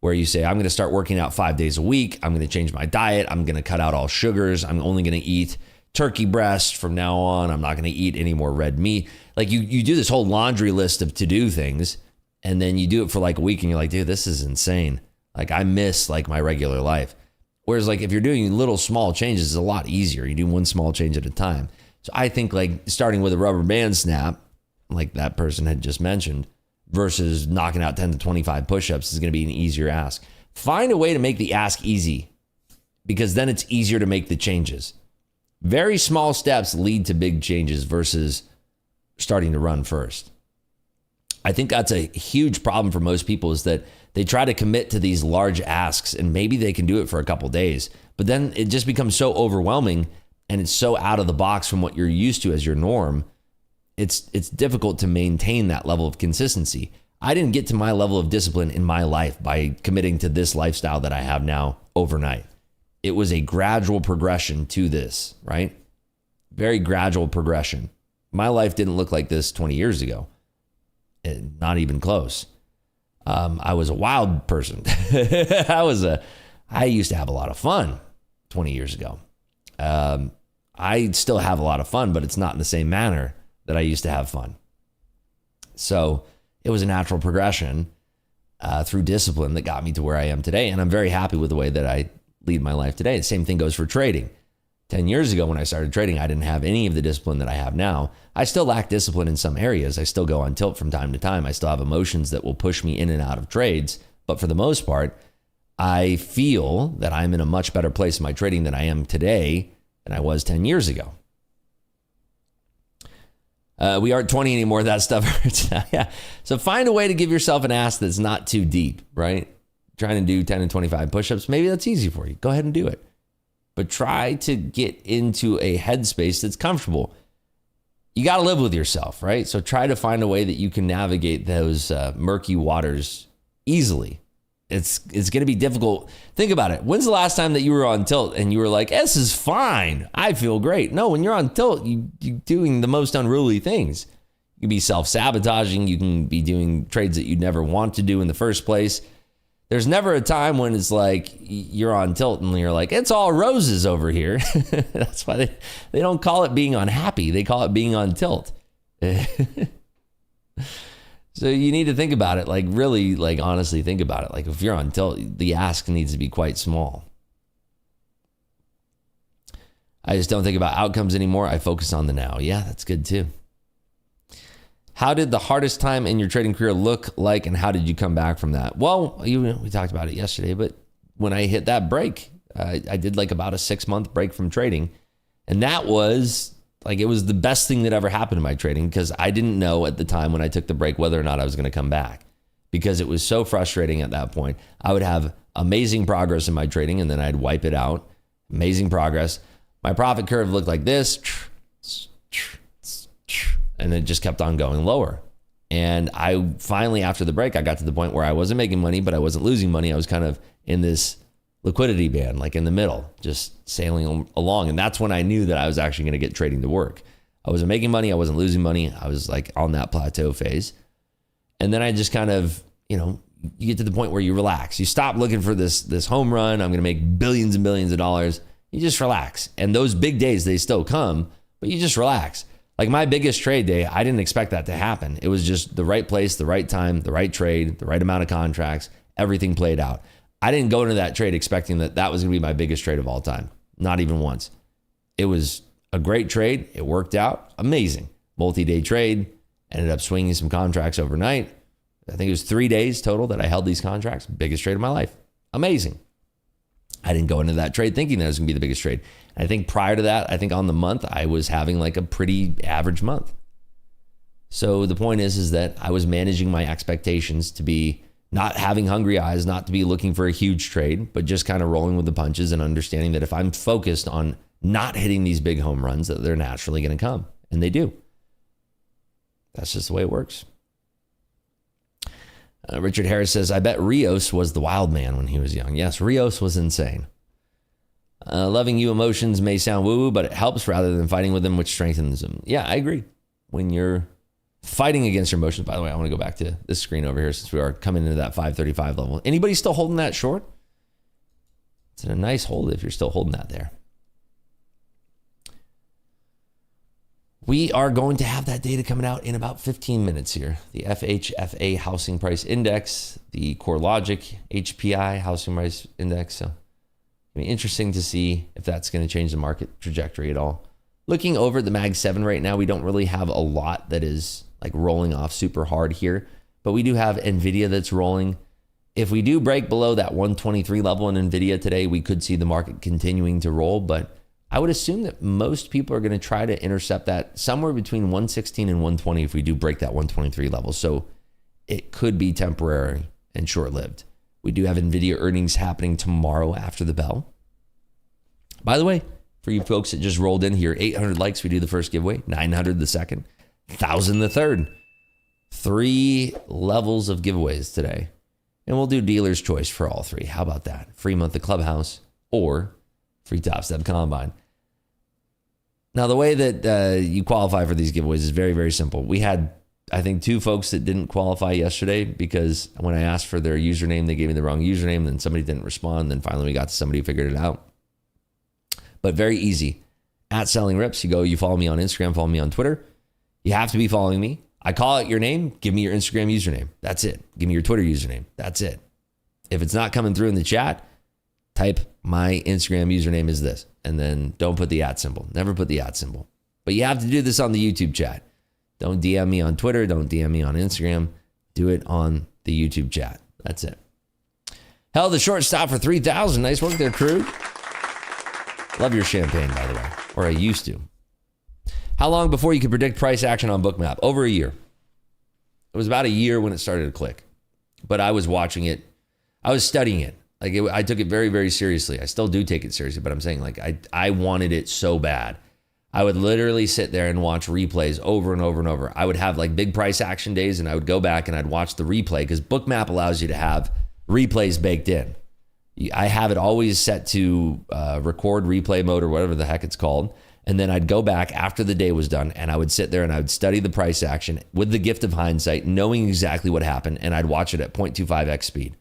where you say, I'm going to start working out 5 days a week. I'm going to change my diet. I'm going to cut out all sugars. I'm only going to eat turkey breast from now on. I'm not going to eat any more red meat. Like you do this whole laundry list of to-do things, and then you do it for like a week and you're like, dude, this is insane. Like I miss like my regular life. Whereas like if you're doing little small changes, it's a lot easier. You do one small change at a time. So I think like starting with a rubber band snap, like that person had just mentioned, versus knocking out 10 to 25 push-ups is going to be an easier ask. Find a way to make the ask easy, because then it's easier to make the changes. Very small steps lead to big changes versus starting to run first. I think that's a huge problem for most people, is that they try to commit to these large asks and maybe they can do it for a couple days, but then it just becomes so overwhelming and it's so out of the box from what you're used to as your norm. It's difficult to maintain that level of consistency. I didn't get to my level of discipline in my life by committing to this lifestyle that I have now overnight. It was a gradual progression to this, right? Very gradual progression. My life didn't look like this 20 years ago. Not even close. I was a wild person. I used to have a lot of fun 20 years ago. I still have a lot of fun, but it's not in the same manner that I used to have fun. So it was a natural progression through discipline that got me to where I am today. And I'm very happy with the way that I lead my life today. The same thing goes for trading. 10 years ago when I started trading, I didn't have any of the discipline that I have now. I still lack discipline in some areas. I still go on tilt from time to time. I still have emotions that will push me in and out of trades. But for the most part, I feel that I'm in a much better place in my trading than I am today than I was 10 years ago. We aren't 20 anymore. That stuff hurts. Yeah. So find a way to give yourself an ask that's not too deep, right? Trying to do 10 and 25 push-ups. Maybe that's easy for you. Go ahead and do it. But try to get into a headspace that's comfortable. You got to live with yourself, right? So try to find a way that you can navigate those murky waters easily. It's going to be difficult. Think about it. When's the last time that you were on tilt and you were like, this is fine. I feel great. No, when you're on tilt, you're doing the most unruly things. You can be self-sabotaging. You can be doing trades that you'd never want to do in the first place. There's never a time when it's like you're on tilt and you're like, it's all roses over here. That's why they don't call it being unhappy. They call it being on tilt. So you need to think about it, like really, like honestly think about it. Like if you're on tilt, the ask needs to be quite small. I just don't think about outcomes anymore. I focus on the now. Yeah, that's good too. How did the hardest time in your trading career look like, and how did you come back from that? Well, we talked about it yesterday, but when I hit that break. I did like about a 6-month break from trading. And that was like, it was the best thing that ever happened to my trading, because I didn't know at the time when I took the break whether or not I was going to come back, because it was so frustrating at that point. I would have amazing progress in my trading and then I'd wipe it out. Amazing progress. My profit curve looked like this, and it just kept on going lower. And I finally, after the break, I got to the point where I wasn't making money, but I wasn't losing money. I was kind of in this liquidity band, like in the middle, just sailing along. And that's when I knew that I was actually going to get trading to work. I wasn't making money. I wasn't losing money. I was like on that plateau phase. And then I just kind of, you get to the point where you relax. You stop looking for this home run. I'm going to make billions and billions of dollars. You just relax. And those big days, they still come, but you just relax. Like my biggest trade day, I didn't expect that to happen. It was just the right place, the right time, the right trade, the right amount of contracts. Everything played out. I didn't go into that trade expecting that was going to be my biggest trade of all time. Not even once. It was a great trade. It worked out. Amazing. Multi-day trade. Ended up swinging some contracts overnight. I think it was 3 days total that I held these contracts. Biggest trade of my life. Amazing. I didn't go into that trade thinking that it was going to be the biggest trade. And I think prior to that, I think on the month, I was having like a pretty average month. So the point is that I was managing my expectations to be not having hungry eyes, not to be looking for a huge trade, but just kind of rolling with the punches and understanding that if I'm focused on not hitting these big home runs, that they're naturally going to come. And they do. That's just the way it works. Richard Harris says, I bet Rios was the wild man when he was young. Yes, Rios was insane. Loving you emotions may sound woo-woo, but it helps rather than fighting with them, which strengthens them. Yeah, I agree. When you're fighting against your emotions, by the way, I want to go back to this screen over here since we are coming into that 535 level. Anybody still holding that short? It's a nice hold if you're still holding that there. We are going to have that data coming out in about 15 minutes here. The FHFA Housing Price Index, the CoreLogic HPI Housing Price Index. So it'll be interesting to see if that's going to change the market trajectory at all. Looking over at the Mag 7 right now, we don't really have a lot that is like rolling off super hard here, but we do have NVIDIA that's rolling. If we do break below that 123 level in NVIDIA today, we could see the market continuing to roll, but I would assume that most people are going to try to intercept that somewhere between 116 and 120 if we do break that 123 level. So it could be temporary and short-lived. We do have NVIDIA earnings happening tomorrow after the bell. By the way, for you folks that just rolled in here, 800 likes, we do the first giveaway, 900 the second, 1,000 the third. 3 levels of giveaways today. And we'll do dealer's choice for all 3. How about that? Free month of Clubhouse or free Top Step Combine. Now, the way that you qualify for these giveaways is very, very simple. We had, I think, 2 folks that didn't qualify yesterday because when I asked for their username, they gave me the wrong username. Then somebody didn't respond. Then finally we got to somebody who figured it out. But very easy. At Selling Rips, you follow me on Instagram, follow me on Twitter. You have to be following me. I call out your name, give me your Instagram username. That's it. Give me your Twitter username. That's it. If it's not coming through in the chat, type my Instagram username is this. And then don't put the @ symbol. Never put the @ symbol. But you have to do this on the YouTube chat. Don't DM me on Twitter. Don't DM me on Instagram. Do it on the YouTube chat. That's it. Hell, the short stop for 3,000. Nice work there, crew. Love your champagne, by the way. Or I used to. How long before you could predict price action on Bookmap? Over a year. It was about a year when it started to click. But I was watching it. I was studying it. I took it very, very seriously. I still do take it seriously, but I'm saying I wanted it so bad. I would literally sit there and watch replays over and over and over. I would have like big price action days and I would go back and I'd watch the replay because Bookmap allows you to have replays baked in. I have it always set to record replay mode or whatever the heck it's called. And then I'd go back after the day was done and I would sit there and I would study the price action with the gift of hindsight, knowing exactly what happened. And I'd watch it at 0.25x speed.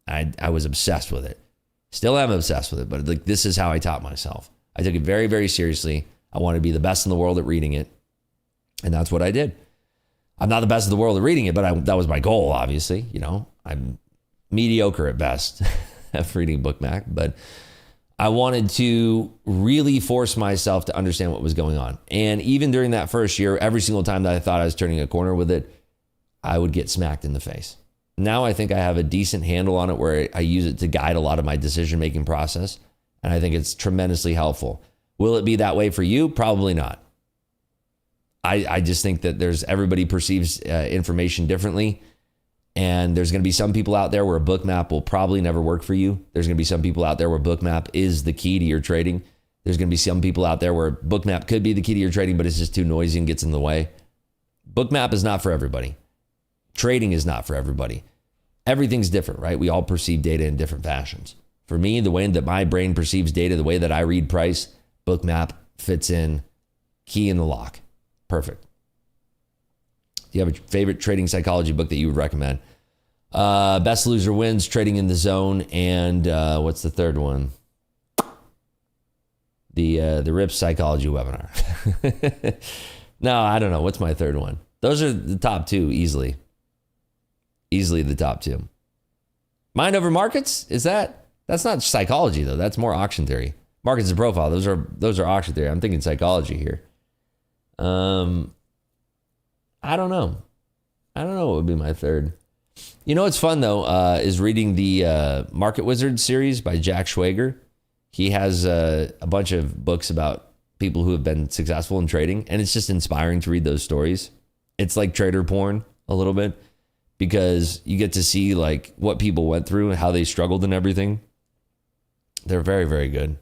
I was obsessed with it. Still am obsessed with it, but like this is how I taught myself. I took it very, very seriously. I wanted to be the best in the world at reading it. And that's what I did. I'm not the best in the world at reading it, but that was my goal, obviously. I'm mediocre at best at reading Bookmap, but I wanted to really force myself to understand what was going on. And even during that first year, every single time that I thought I was turning a corner with it, I would get smacked in the face. Now I think I have a decent handle on it where I use it to guide a lot of my decision-making process. And I think it's tremendously helpful. Will it be that way for you? Probably not. I just think that everybody perceives information differently. And there's going to be some people out there where a bookmap will probably never work for you. There's going to be some people out there where bookmap is the key to your trading. There's going to be some people out there where bookmap could be the key to your trading, but it's just too noisy and gets in the way. Bookmap is not for everybody. Trading is not for everybody. Everything's different, right? We all perceive data in different fashions. For me, the way that my brain perceives data, the way that I read price, bookmap fits in, key in the lock. Perfect. Do you have a favorite trading psychology book that you would recommend? Best Loser Wins, Trading in the Zone, and what's the third one? The RIP Psychology webinar. No, I don't know. What's my third one? Those are the top two easily. Easily the top two. Mind over markets? That's not psychology though. That's more auction theory. Markets and profile. Those are auction theory. I'm thinking psychology here. I don't know. I don't know what would be my third. You know what's fun though, is reading the Market Wizards series by Jack Schwager. He has a bunch of books about people who have been successful in trading, and it's just inspiring to read those stories. It's like trader porn a little bit, because you get to see like what people went through and how they struggled and everything. They're very, very good.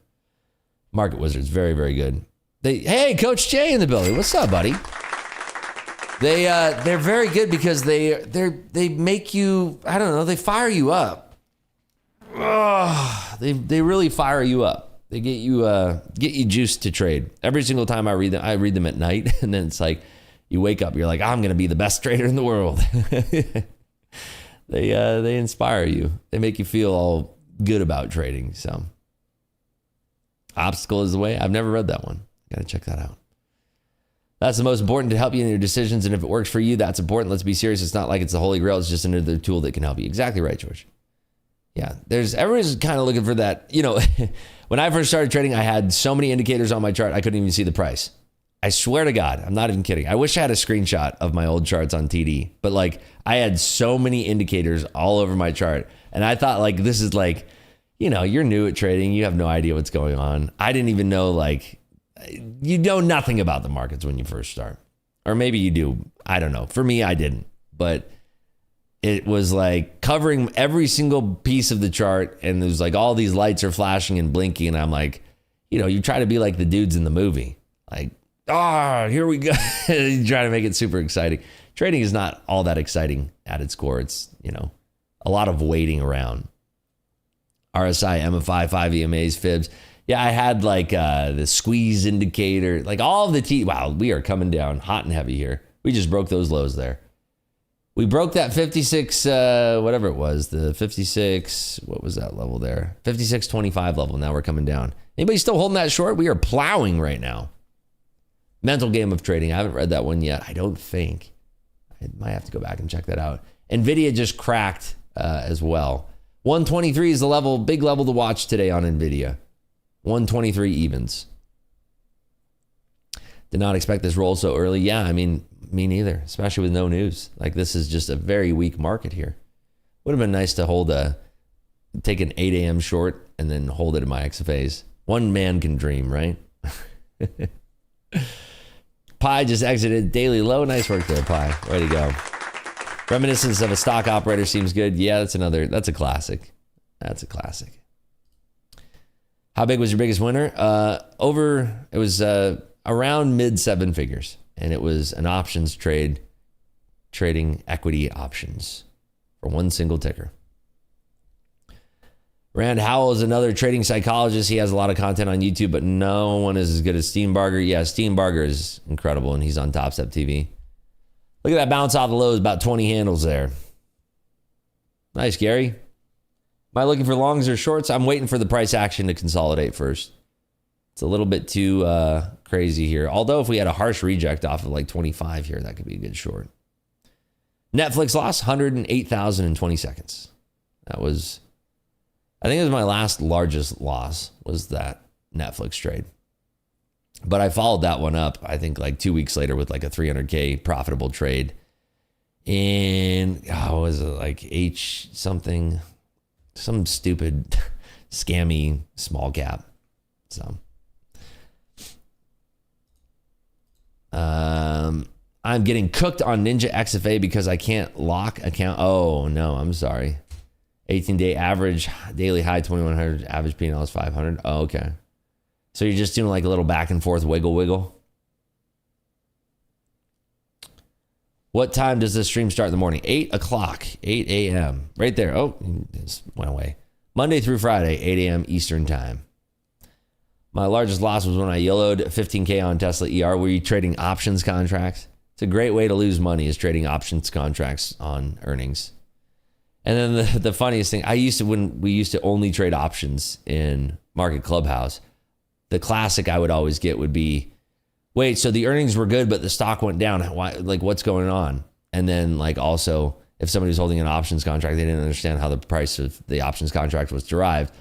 Market Wizards, very, very good. Hey, Coach Jay in the building. What's up, buddy? They're very good because they make you, I don't know, they fire you up. They really fire you up. They get you juiced to trade. Every single time I read them at night, and then it's like you wake up, you're like, I'm gonna be the best trader in the world. They inspire you. They make you feel all good about trading. So, Obstacle is the Way. I've never read that one. Gotta check that out. That's the most important to help you in your decisions, and if it works for you, that's important. Let's be serious. It's not like it's the Holy Grail. It's just another tool that can help you. Exactly right, George. Yeah, everyone's kind of looking for that. You know, when I first started trading, I had so many indicators on my chart, I couldn't even see the price. I swear to God, I'm not even kidding. I wish I had a screenshot of my old charts on TD, but like I had so many indicators all over my chart, and I thought like this is like, you know, you're new at trading, you have no idea what's going on. I didn't even know, like, you know nothing about the markets when you first start, or maybe you do. I don't know. For me, I didn't, but it was like covering every single piece of the chart, and there's like all these lights are flashing and blinking, and I'm like, you know, you try to be like the dudes in the movie, like, here we go. You try to make it super exciting. Trading is not all that exciting at its core. It's, you know, a lot of waiting around. RSI, MFI, 5 EMAs, fibs. Yeah, I had like the squeeze indicator, like all of the T. Wow, we are coming down hot and heavy here. We just broke those lows there. We broke that 56, whatever it was, the 56, what was that level there? 56.25 level. Now we're coming down. Anybody still holding that short? We are plowing right now. Mental Game of Trading. I haven't read that one yet. I don't think. I might have to go back and check that out. NVIDIA just cracked as well. 123 is the level, big level to watch today on NVIDIA. 123 evens. Did not expect this roll so early. Yeah, I mean, me neither, especially with no news. Like, this is just a very weak market here. Would have been nice to take an 8 a.m. short and then hold it in my XFAs. One man can dream, right? Pi just exited daily low. Nice work there, Pi. Way to go. Reminiscence of a stock operator seems good. Yeah, that's a classic. That's a classic. How big was your biggest winner? It was around mid 7 figures, and it was an options trade, trading equity options for one single ticker. Rand Howell is another trading psychologist. He has a lot of content on YouTube, but no one is as good as Steenbarger. Yeah, Steenbarger is incredible, and he's on Top Step TV. Look at that bounce off the lows, about 20 handles there. Nice, Gary. Am I looking for longs or shorts? I'm waiting for the price action to consolidate first. It's a little bit too crazy here. Although if we had a harsh reject off of like 25 here, that could be a good short. Netflix lost 108,000 in 20 seconds. That was, I think it was my last largest loss, was that Netflix trade. But I followed that one up, I think like 2 weeks later with like a 300K profitable trade. in, what was it, like H something, some stupid scammy small cap. So I'm getting cooked on Ninja XFA because I can't lock account. Oh no, I'm sorry. 18-day average, daily high 2100, average P&L is 500. Oh, okay. So you're just doing like a little back and forth wiggle. What time does this stream start in the morning? 8 o'clock, 8 a.m. Right there. Oh, it just went away. Monday through Friday, 8 a.m. Eastern time. My largest loss was when I YOLO'd 15K on Tesla ER. Were you trading options contracts? It's a great way to lose money, is trading options contracts on earnings. And then the funniest thing, when we used to only trade options in Market Clubhouse, the classic I would always get would be, wait, so the earnings were good, but the stock went down. Why, like, what's going on? And then, like, also, if somebody was holding an options contract, they didn't understand how the price of the options contract was derived.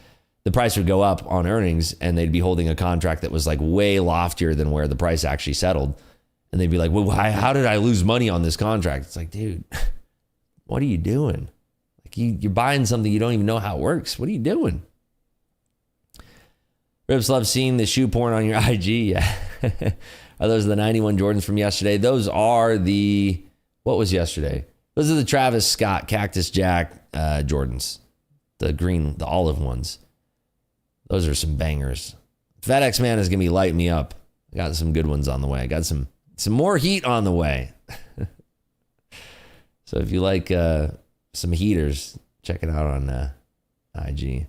The price would go up on earnings, and they'd be holding a contract that was like way loftier than where the price actually settled. And they'd be like, well, how did I lose money on this contract? It's like, dude, what are you doing? Like, you're buying something you don't even know how it works. What are you doing? Rips love seeing the shoe porn on your IG. Yeah. Are those the 91 Jordans from yesterday? Those are what was yesterday? Those are the Travis Scott Cactus Jack Jordans. The green, the olive ones. Those are some bangers. FedEx man is going to be lighting me up. I got some good ones on the way. I got some more heat on the way. So if you like some heaters, check it out on IG.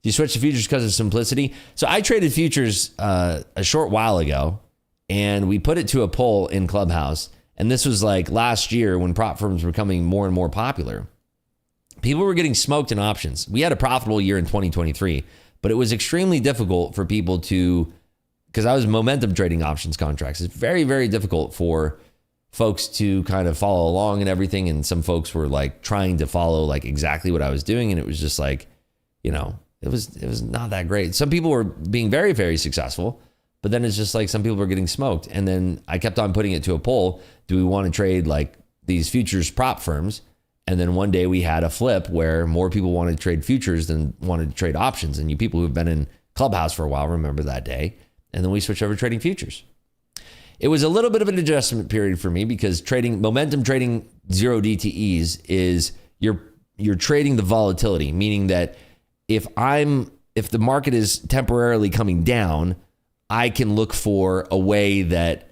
Do you switch to futures because of simplicity? So I traded futures a short while ago, and we put it to a poll in Clubhouse. And this was like last year when prop firms were becoming more and more popular. People were getting smoked in options. We had a profitable year in 2023, but it was extremely difficult for people because I was momentum trading options contracts. It's very, very difficult for folks to kind of follow along and everything. And some folks were like trying to follow like exactly what I was doing. And it was just like, it was not that great. Some people were being very, very successful, but then it's just like some people were getting smoked. And then I kept on putting it to a poll. Do we want to trade like these futures prop firms? And then one day we had a flip where more people wanted to trade futures than wanted to trade options. And you people who've been in Clubhouse for a while remember that day. And then we switched over to trading futures. It was a little bit of an adjustment period for me because momentum trading 0 DTEs is you're trading the volatility, meaning that if the market is temporarily coming down, I can look for a way that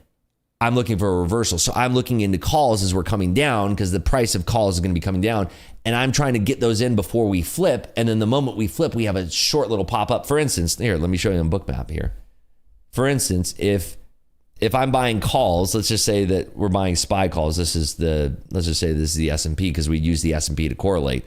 I'm looking for a reversal. So I'm looking into calls as we're coming down because the price of calls is going to be coming down. And I'm trying to get those in before we flip. And then the moment we flip, we have a short little pop up. For instance, here, let me show you a book map here. For instance, if I'm buying calls, let's just say that we're buying SPY calls. Let's just say this is the S&P because we use the S&P to correlate.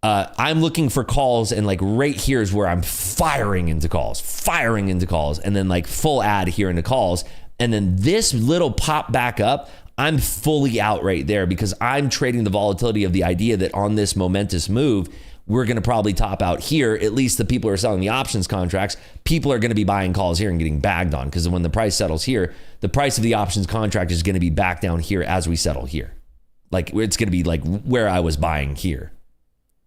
I'm looking for calls, and like right here is where I'm firing into calls, and then like full add here into calls. And then this little pop back up, I'm fully out right there because I'm trading the volatility of the idea that on this momentous move, we're going to probably top out here. At least the people who are selling the options contracts, people are going to be buying calls here and getting bagged on because when the price settles here, the price of the options contract is going to be back down here as we settle here. Like it's going to be like where I was buying here.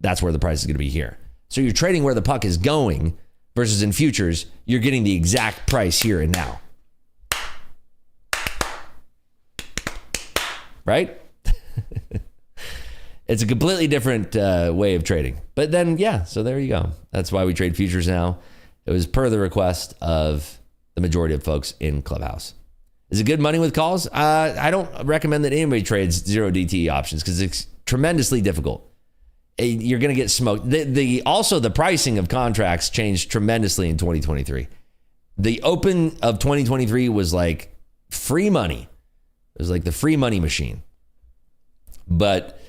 That's where the price is going to be here. So you're trading where the puck is going versus in futures, you're getting the exact price here and now. Right? It's a completely different way of trading. But then, yeah, so there you go. That's why we trade futures now. It was per the request of the majority of folks in Clubhouse. Is it good money with calls? I don't recommend that anybody trades 0 DTE options because it's tremendously difficult. You're going to get smoked. Also, the pricing of contracts changed tremendously in 2023. The open of 2023 was like free money. It was like the free money machine. But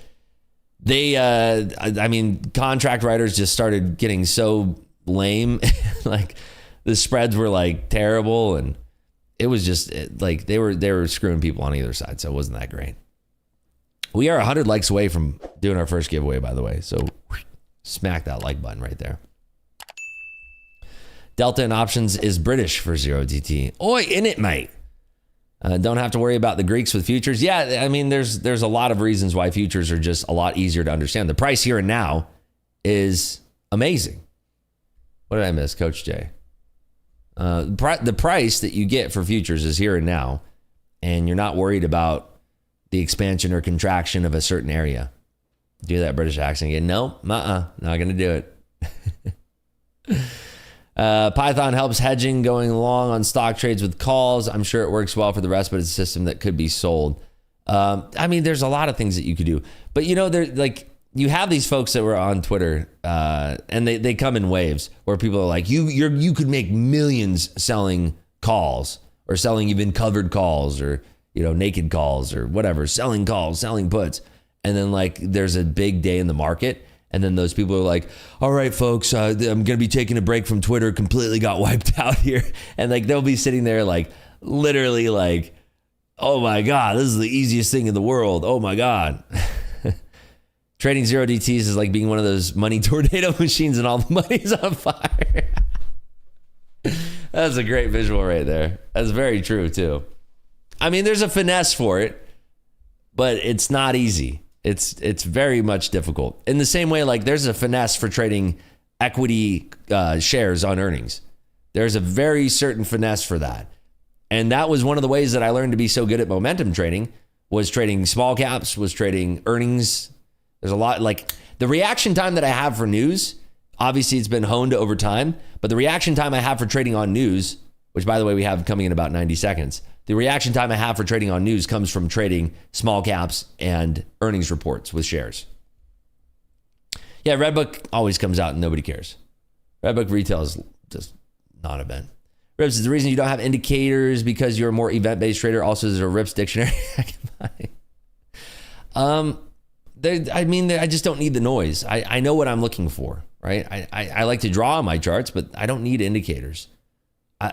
contract writers just started getting so lame. Like the spreads were like terrible. And it was just like they were screwing people on either side. So it wasn't that great. We are 100 likes away from doing our first giveaway, by the way. So smack that like button right there. Delta in options is British for 0 DT. Oi, in it, mate. Don't have to worry about the Greeks with futures. Yeah, I mean, there's a lot of reasons why futures are just a lot easier to understand. The price here and now is amazing. What did I miss, Coach Jay? The price that you get for futures is here and now, and you're not worried about the expansion or contraction of a certain area. Do that British accent again. No, not going to do it. Python helps hedging going long on stock trades with calls. I'm sure it works well for the rest, but it's a system that could be sold. I mean, there's a lot of things that you could do, but you have these folks that were on Twitter, and they come in waves where people are like, you could make millions selling calls or selling even covered calls or, naked calls or whatever, selling calls, selling puts. And then there's a big day in the market. And then those people are like, all right, folks, I'm going to be taking a break from Twitter. Completely got wiped out here. And they'll be sitting there literally oh my God, this is the easiest thing in the world. Oh my God. Trading zero DTs is like being one of those money tornado machines and all the money's on fire. That's a great visual right there. That's very true too. I mean, there's a finesse for it, but it's not easy. It's very much difficult. In the same way, there's a finesse for trading equity shares on earnings. There's a very certain finesse for that. And that was one of the ways that I learned to be so good at momentum trading, was trading small caps, was trading earnings. There's a lot, the reaction time that I have for news, obviously it's been honed over time, but the reaction time I have for trading on news, which by the way, we have coming in about 90 seconds. The reaction time I have for trading on news comes from trading small caps and earnings reports with shares. Yeah, Redbook always comes out and nobody cares. Redbook retail is just not a event. Rips is the reason you don't have indicators because you're a more event-based trader. Also, there's a Rips dictionary I can buy. I just don't need the noise. I know what I'm looking for, right? I like to draw on my charts, but I don't need indicators.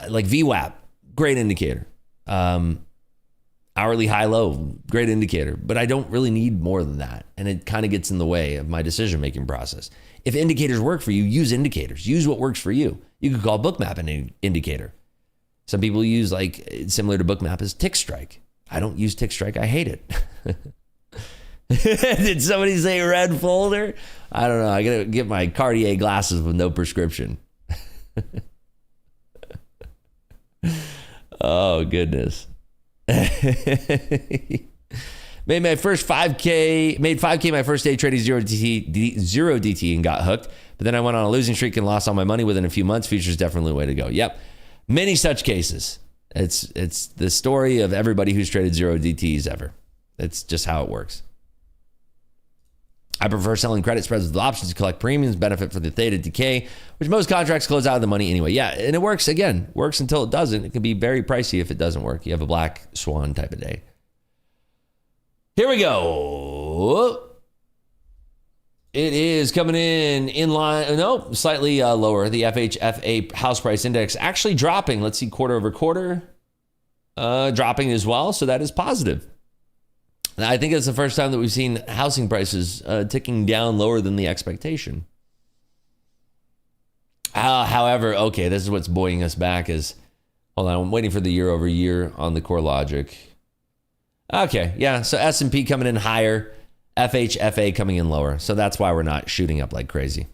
Like VWAP, great indicator. Hourly high low, great indicator, but I don't really need more than that. And it kind of gets in the way of my decision-making process. If indicators work for you, use indicators. Use what works for you. You could call Bookmap an indicator. Some people use similar to Bookmap is Tick Strike. I don't use Tick Strike. I hate it. Did somebody say red folder? I don't know. I gotta get my Cartier glasses with no prescription. Oh, goodness. Made my first 5K, made 5K my first day trading zero DT and got hooked. But then I went on a losing streak and lost all my money within a few months. Futures definitely the way to go. Yep. Many such cases. It's the story of everybody who's traded zero DTs ever. It's just how it works. I prefer selling credit spreads with options to collect premiums, benefit for the theta decay, which most contracts close out of the money anyway. Yeah, and it works until it doesn't. It can be very pricey if it doesn't work. You have a black swan type of day. Here we go. It is coming in line. No, slightly lower. The FHFA house price index actually dropping. Let's see, quarter over quarter. Dropping as well. So that is positive. I think it's the first time that we've seen housing prices ticking down lower than the expectation. However, okay, this is what's buoying us back is, hold on, I'm waiting for the year over year on the core logic. Okay, yeah, so S&P coming in higher, FHFA coming in lower. So that's why we're not shooting up like crazy.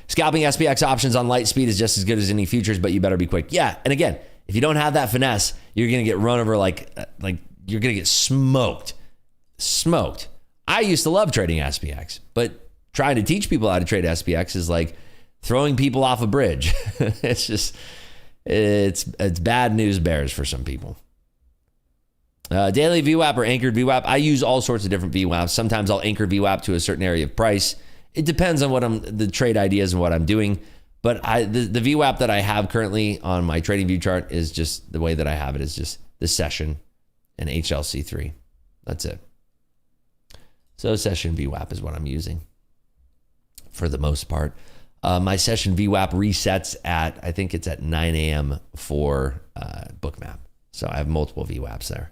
Scalping SPX options on light speed is just as good as any futures, but you better be quick. Yeah, and again, if you don't have that finesse, you're going to get run over like you're going to get smoked. Smoked. I used to love trading SPX, but trying to teach people how to trade SPX is like throwing people off a bridge. It's just, it's bad news bears for some people. Daily VWAP or anchored VWAP. I use all sorts of different VWAPs. Sometimes I'll anchor VWAP to a certain area of price. It depends on what the trade ideas and what I'm doing. But the VWAP that I have currently on my trading view chart is just the way that I have it is just the session and HLC3. That's it. So session VWAP is what I'm using for the most part. My session VWAP resets at, I think it's at 9 a.m. for Bookmap. So I have multiple VWAPs there.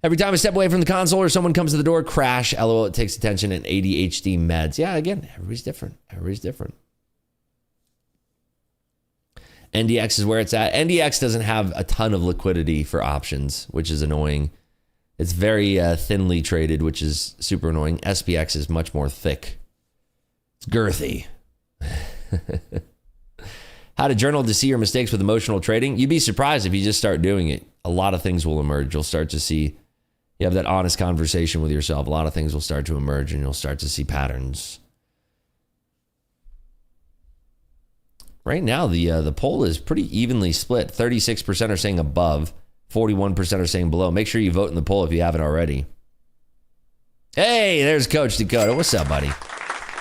Every time I step away from the console or someone comes to the door, crash, LOL, it takes attention, and ADHD meds. Yeah, again, everybody's different. Everybody's different. NDX is where it's at. NDX doesn't have a ton of liquidity for options, which is annoying. It's very thinly traded, which is super annoying. SPX is much more thick. It's girthy. How to journal to see your mistakes with emotional trading. You'd be surprised if you just start doing it. A lot of things will emerge. You'll start to see, you have that honest conversation with yourself. A lot of things will start to emerge and you'll start to see patterns. Right now, the poll is pretty evenly split. 36% are saying above. 41% are saying below. Make sure you vote in the poll if you haven't already. Hey, there's Coach Dakota. What's up, buddy?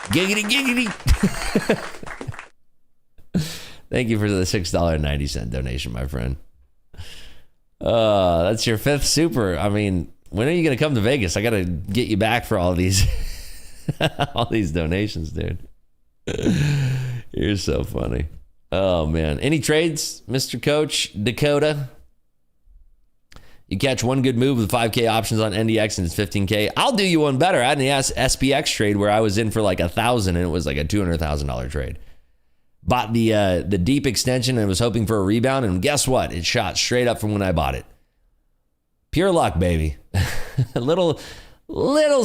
Giggity, giggity. Thank you for the $6.90 donation, my friend. That's your 5th super. I mean, when are you going to come to Vegas? I got to get you back for all these all these donations, dude. You're so funny. Oh, man. Any trades, Mr. Coach Dakota? You catch one good move with 5K options on NDX and it's 15K. I'll do you one better. I had an SPX trade where I was in for like 1,000 and it was like a $200,000 trade. Bought the deep extension and was hoping for a rebound, and guess what? It shot straight up from when I bought it. Pure luck, baby. A little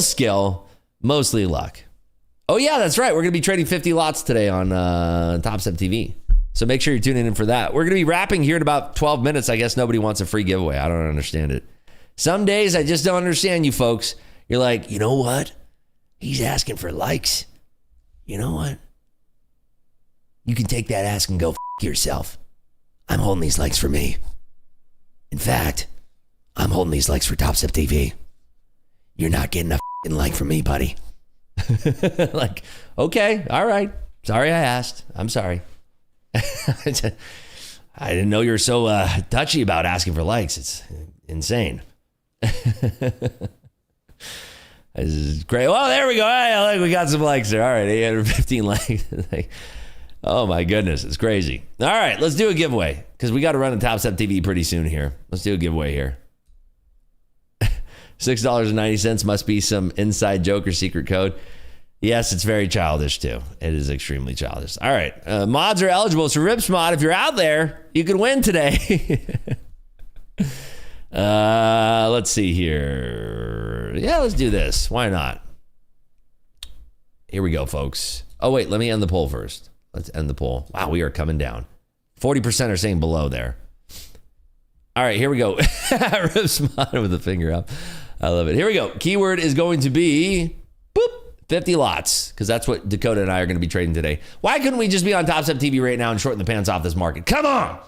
skill, mostly luck. Oh yeah, that's right. We're gonna be trading 50 lots today on Top Step TV. So make sure you're tuning in for that. We're gonna be wrapping here in about 12 minutes. I guess nobody wants a free giveaway. I don't understand it. Some days I just don't understand you folks. You're like, you know what? He's asking for likes. You know what? You can take that ask and go f*** yourself. I'm holding these likes for me. In fact, I'm holding these likes for Top Step TV. You're not getting a f***ing like from me, buddy. Like, okay, all right. Sorry I asked. I'm sorry. I didn't know you were so touchy about asking for likes. It's insane. This is great. Well, there we go. Hey, we got some likes there. All right, 815 likes. Oh my goodness, it's crazy. All right, let's do a giveaway because we got to run a Top Step TV pretty soon here. Let's do a giveaway here. $6.90 must be some inside joke or secret code. Yes, it's very childish too. It is extremely childish. All right, mods are eligible. So Rips Mod, if you're out there, you can win today. Let's see here. Yeah, let's do this. Why not? Here we go, folks. Oh wait, let me end the poll first. Let's end the poll. Wow, we are coming down. 40% are saying below there. All right, here we go. Rips Mod with the finger up. I love it. Here we go. Keyword is going to be boop 50 lots because that's what Dakota and I are going to be trading today. Why couldn't we just be on Top Step TV right now and shorten the pants off this market? Come on.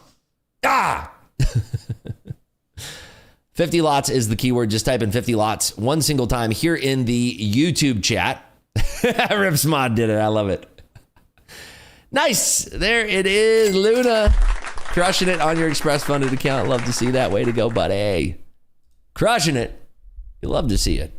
50 lots is the keyword. Just type in 50 lots one single time here in the YouTube chat. Rips Mod did it. I love it. Nice. There it is. Luna crushing it on your Express funded account. Love to see that. Way to go, buddy. Crushing it. You love to see it.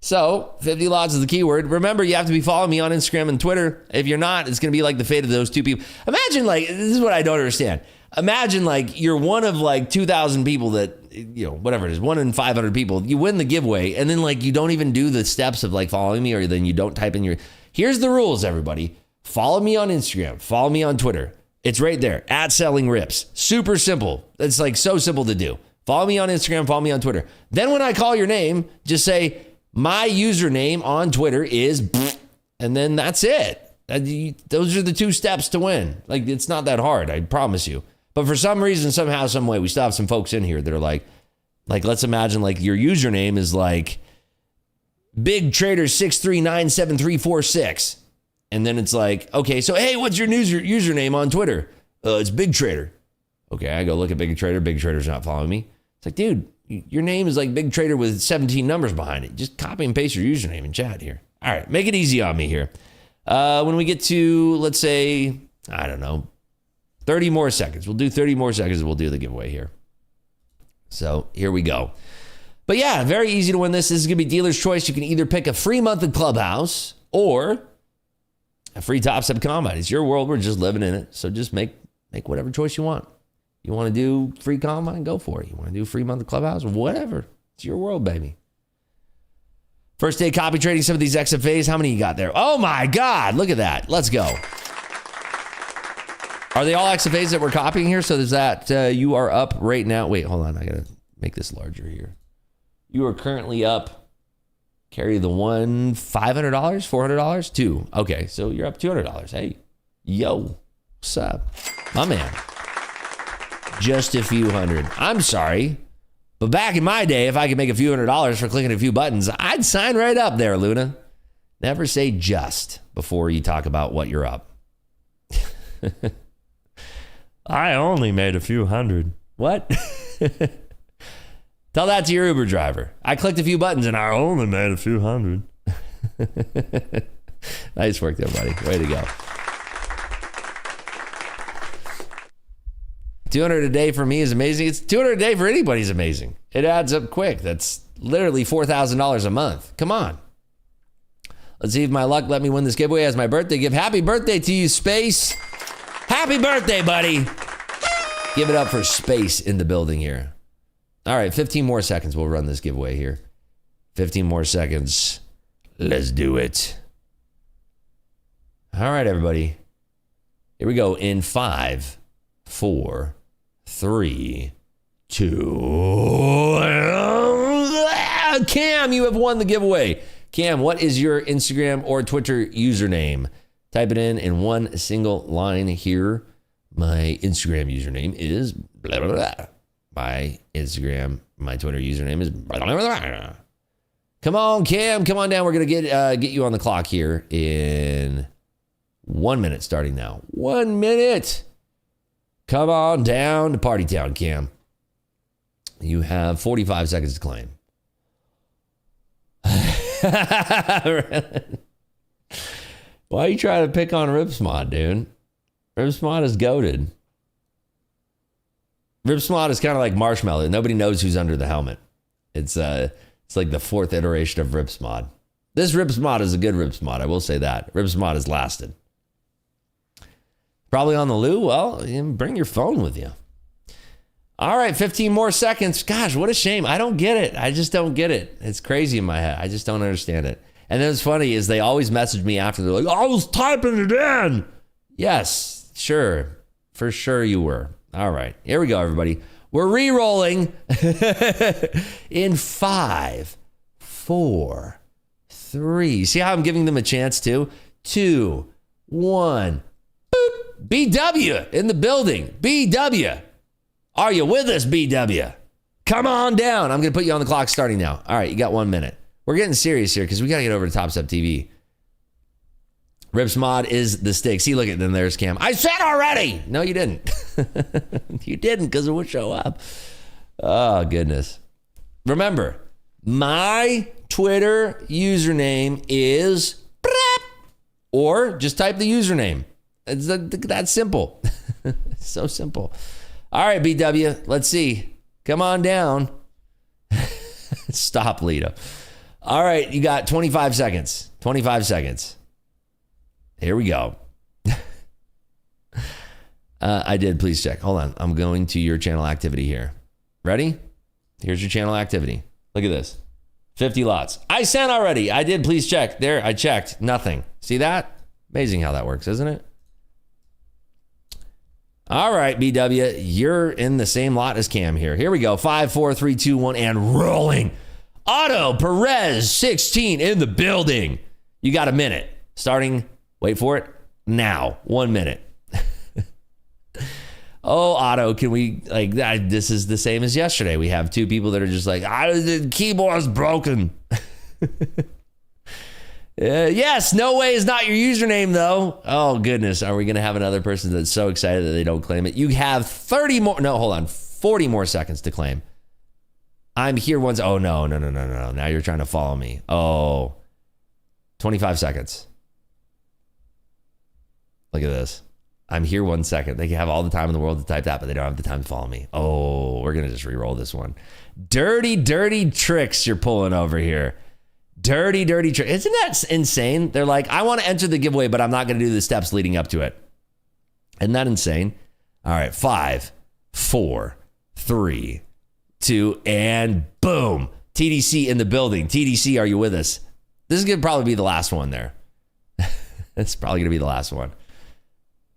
So 50 lots is the keyword. Remember, you have to be following me on Instagram and Twitter. If you're not, it's going to be like the fate of those two people. Imagine like, this is what I don't understand. Imagine like you're one of like 2,000 people that, you know, whatever it is, 1 in 500 people, you win the giveaway. And then like, you don't even do the steps of like following me, or then you don't type in your, here's the rules, everybody. Follow me on Instagram. Follow me on Twitter. It's right there. @SellingRips. Super simple. It's like so simple to do. Follow me on Instagram. Follow me on Twitter. Then when I call your name, just say, my username on Twitter is, and then that's it. Those are the 2 steps to win. Like, it's not that hard. I promise you. But for some reason, somehow, some way, we still have some folks in here that are like, let's imagine like your username is like Big Trader 6397346. And then it's like, okay, so hey, what's your username on Twitter? It's Big Trader. Okay, I go look at Big Trader. Big Trader's not following me. It's like, dude, your name is like Big Trader with 17 numbers behind it. Just copy and paste your username in chat here. All right, make it easy on me here. When we get to, let's say, I don't know, 30 more seconds. We'll do 30 more seconds and we'll do the giveaway here. So here we go. But yeah, very easy to win this. This is going to be dealer's choice. You can either pick a free month of Clubhouse or a free Top Step Combine. It's your world. We're just living in it. So just make whatever choice you want. You want to do free Combine? Go for it. You want to do a free month of Clubhouse? Whatever. It's your world, baby. First day copy trading some of these XFAs. How many you got there? Oh my God. Look at that. Let's go. Are they all XFAs that we're copying here? So there's that you are up right now. Wait, hold on. I got to make this larger here. You are currently up. Carry the one, $500, $400, two. Okay, so you're up $200. Hey, yo, what's up? My man. Just a few hundred. I'm sorry, but back in my day, if I could make a few $100s for clicking a few buttons, I'd sign right up there, Luna. Never say just before you talk about what you're up. I only made a few hundred. What? Tell that to your Uber driver. I clicked a few buttons and I only made a few hundred. Nice work there, buddy. Way to go. 200 a day for me is amazing. It's 200 a day for anybody is amazing. It adds up quick. That's literally $4,000 a month. Come on. Let's see if my luck let me win this giveaway as my birthday gift. Happy birthday to you, Space. Happy birthday, buddy. Give it up for Space in the building here. All right, 15 more seconds. We'll run this giveaway here. 15 more seconds. Let's do it. All right, everybody. Here we go in 5, 4, 3, 2. Cam, you have won the giveaway. Cam, what is your Instagram or Twitter username? Type it in one single line here. My Instagram username is blah, blah, blah. My Twitter username is blah, blah, blah. Come on, Cam, come on down. We're going to get you on the clock here in 1 minute starting now. 1 minute. Come on down to Party Town, Cam. You have 45 seconds to claim. Why are you trying to pick on Ripsmod, dude? Ripsmod is goated. Ripsmod is kind of like Marshmallow. Nobody knows who's under the helmet. It's like the fourth iteration of Ripsmod. This Ripsmod is a good Ripsmod. I will say that. Ripsmod has lasted. Probably on the loo? Well, bring your phone with you. All right, 15 more seconds. Gosh, what a shame. I don't get it. I just don't get it. It's crazy in my head. I just don't understand it. And then what's funny is they always message me after. They're like, I was typing it in. Yes, sure. For sure you were. All right, here we go, everybody. We're re-rolling in 5, 4, 3. See how I'm giving them a chance too? 2, 1. Boop. BW in the building. BW. Are you with us, BW? Come on down. I'm going to put you on the clock starting now. All right, you got 1 minute. We're getting serious here because we got to get over to Top Step TV. Ripsmod is the stick. See, look at them. There's Cam. I said already. No, you didn't. You didn't because it would show up. Oh, goodness. Remember, my Twitter username is or just type the username. It's that simple. So simple. All right, BW. Let's see. Come on down. Stop, Lito. All right, you got 25 seconds. 25 seconds. Here we go. I did. Please check. Hold on. I'm going to your channel activity here. Ready? Here's your channel activity. Look at this. 50 lots. I sent already. I did. Please check. There, I checked. Nothing. See that? Amazing how that works, isn't it? All right, BW. You're in the same lot as Cam here. Here we go. 5, 4, 3, 2, 1, and rolling. Otto Perez, 16 in the building. You got a minute. Starting, wait for it, now. 1 minute. Oh, Otto, can we, this is the same as yesterday. We have two people that are just like, the keyboard's broken. Yes, no way is not your username, though. Oh, goodness. Are we going to have another person that's so excited that they don't claim it? You have 40 more seconds to claim. I'm here once. Oh, no. Now you're trying to follow me. Oh, 25 seconds. Look at this. I'm here 1 second. They can have all the time in the world to type that, but they don't have the time to follow me. Oh, we're going to just re-roll this one. Dirty, dirty tricks you're pulling over here. Dirty, dirty tricks. Isn't that insane? They're like, I want to enter the giveaway, but I'm not going to do the steps leading up to it. Isn't that insane? All right, 5, 4, 3, 2, and boom. TDC in the building. TDC, are you with us? This is going to probably be the last one there. It's probably going to be the last one.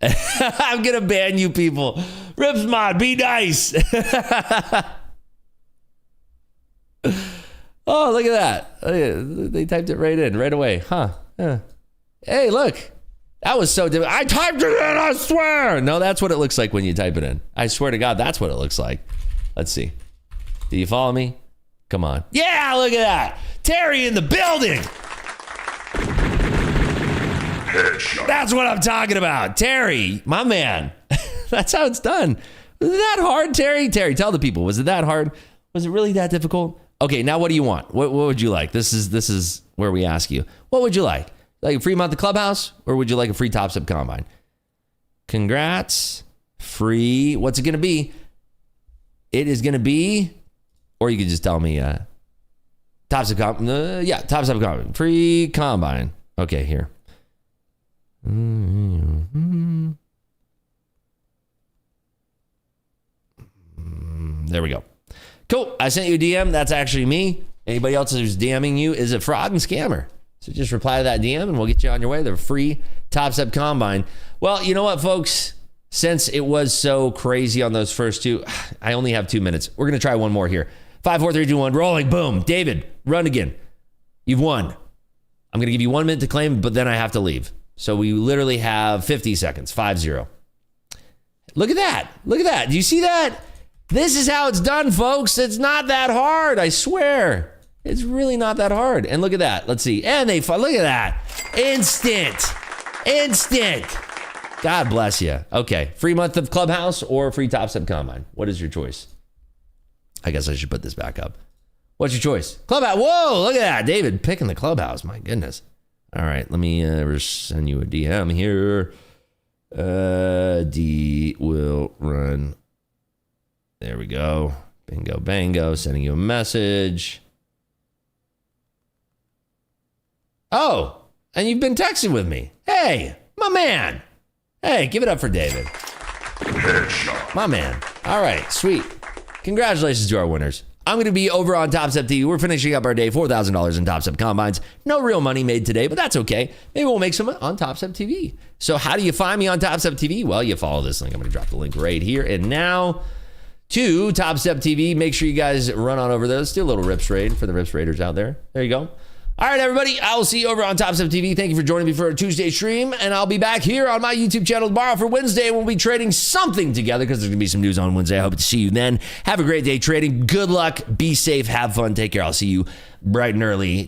I'm going to ban you people. Rips mod, be nice. Oh, look at that. They typed it right in, right away. Huh. Yeah. Hey, look. That was so difficult. I typed it in, I swear. No, that's what it looks like when you type it in. I swear to God, that's what it looks like. Let's see. Do you follow me? Come on. Yeah, look at that. Terry in the building. Headshot. That's what I'm talking about. Terry, my man. That's how it's done. Was it that hard, Terry? Terry, tell the people. Was it that hard? Was it really that difficult? Okay, now what do you want? What would you like? This is where we ask you. What would you like? Like a free month of Clubhouse, or would you like a free Top Step Combine? Congrats. Free. What's it going to be? It is going to be, or you could just tell me, Top Step Combine. Yeah, Top Step Combine. Free Combine. Okay, here. There we go. Cool. I sent you a DM. That's actually me. Anybody else who's DMing you is a fraud and scammer. So just reply to that DM and we'll get you on your way. The free Top Step Combine. Well, you know what, folks? Since it was so crazy on those first two, I only have 2 minutes. We're going to try one more here. 5, 4, 3, 2, 1. Rolling. Boom. David, run again. You've won. I'm going to give you 1 minute to claim, but then I have to leave. So we literally have 50 seconds. 5-0. Look at that. Look at that. Do you see that? This is how it's done, folks. It's not that hard. I swear. It's really not that hard. And look at that. Let's see. And they look at that. Instant. God bless you. Okay. Free month of Clubhouse or free Top Step Combine? What is your choice? I guess I should put this back up. What's your choice? Clubhouse. Whoa, look at that. David picking the Clubhouse. My goodness. All right. Let me send you a DM here. D will run. There we go. Bingo, bango. Sending you a message. Oh, and you've been texting with me. Hey, my man. Hey, give it up for David. Headshot. My man. All right, sweet. Congratulations to our winners. I'm going to be over on Top Step TV. We're finishing up our day, $4,000 in Top Step Combines. No real money made today, but that's okay. Maybe we'll make some on Top Step TV. So how do you find me on Top Step TV? Well, you follow this link. I'm going to drop the link right here and now to Top Step TV. Make sure you guys run on over there. Let's do a little Rips Raid for the Rips Raiders out there. There you go. All right, everybody. I will see you over on Top Step TV. Thank you for joining me for a Tuesday stream. And I'll be back here on my YouTube channel tomorrow for Wednesday. We'll be trading something together because there's going to be some news on Wednesday. I hope to see you then. Have a great day trading. Good luck. Be safe. Have fun. Take care. I'll see you bright and early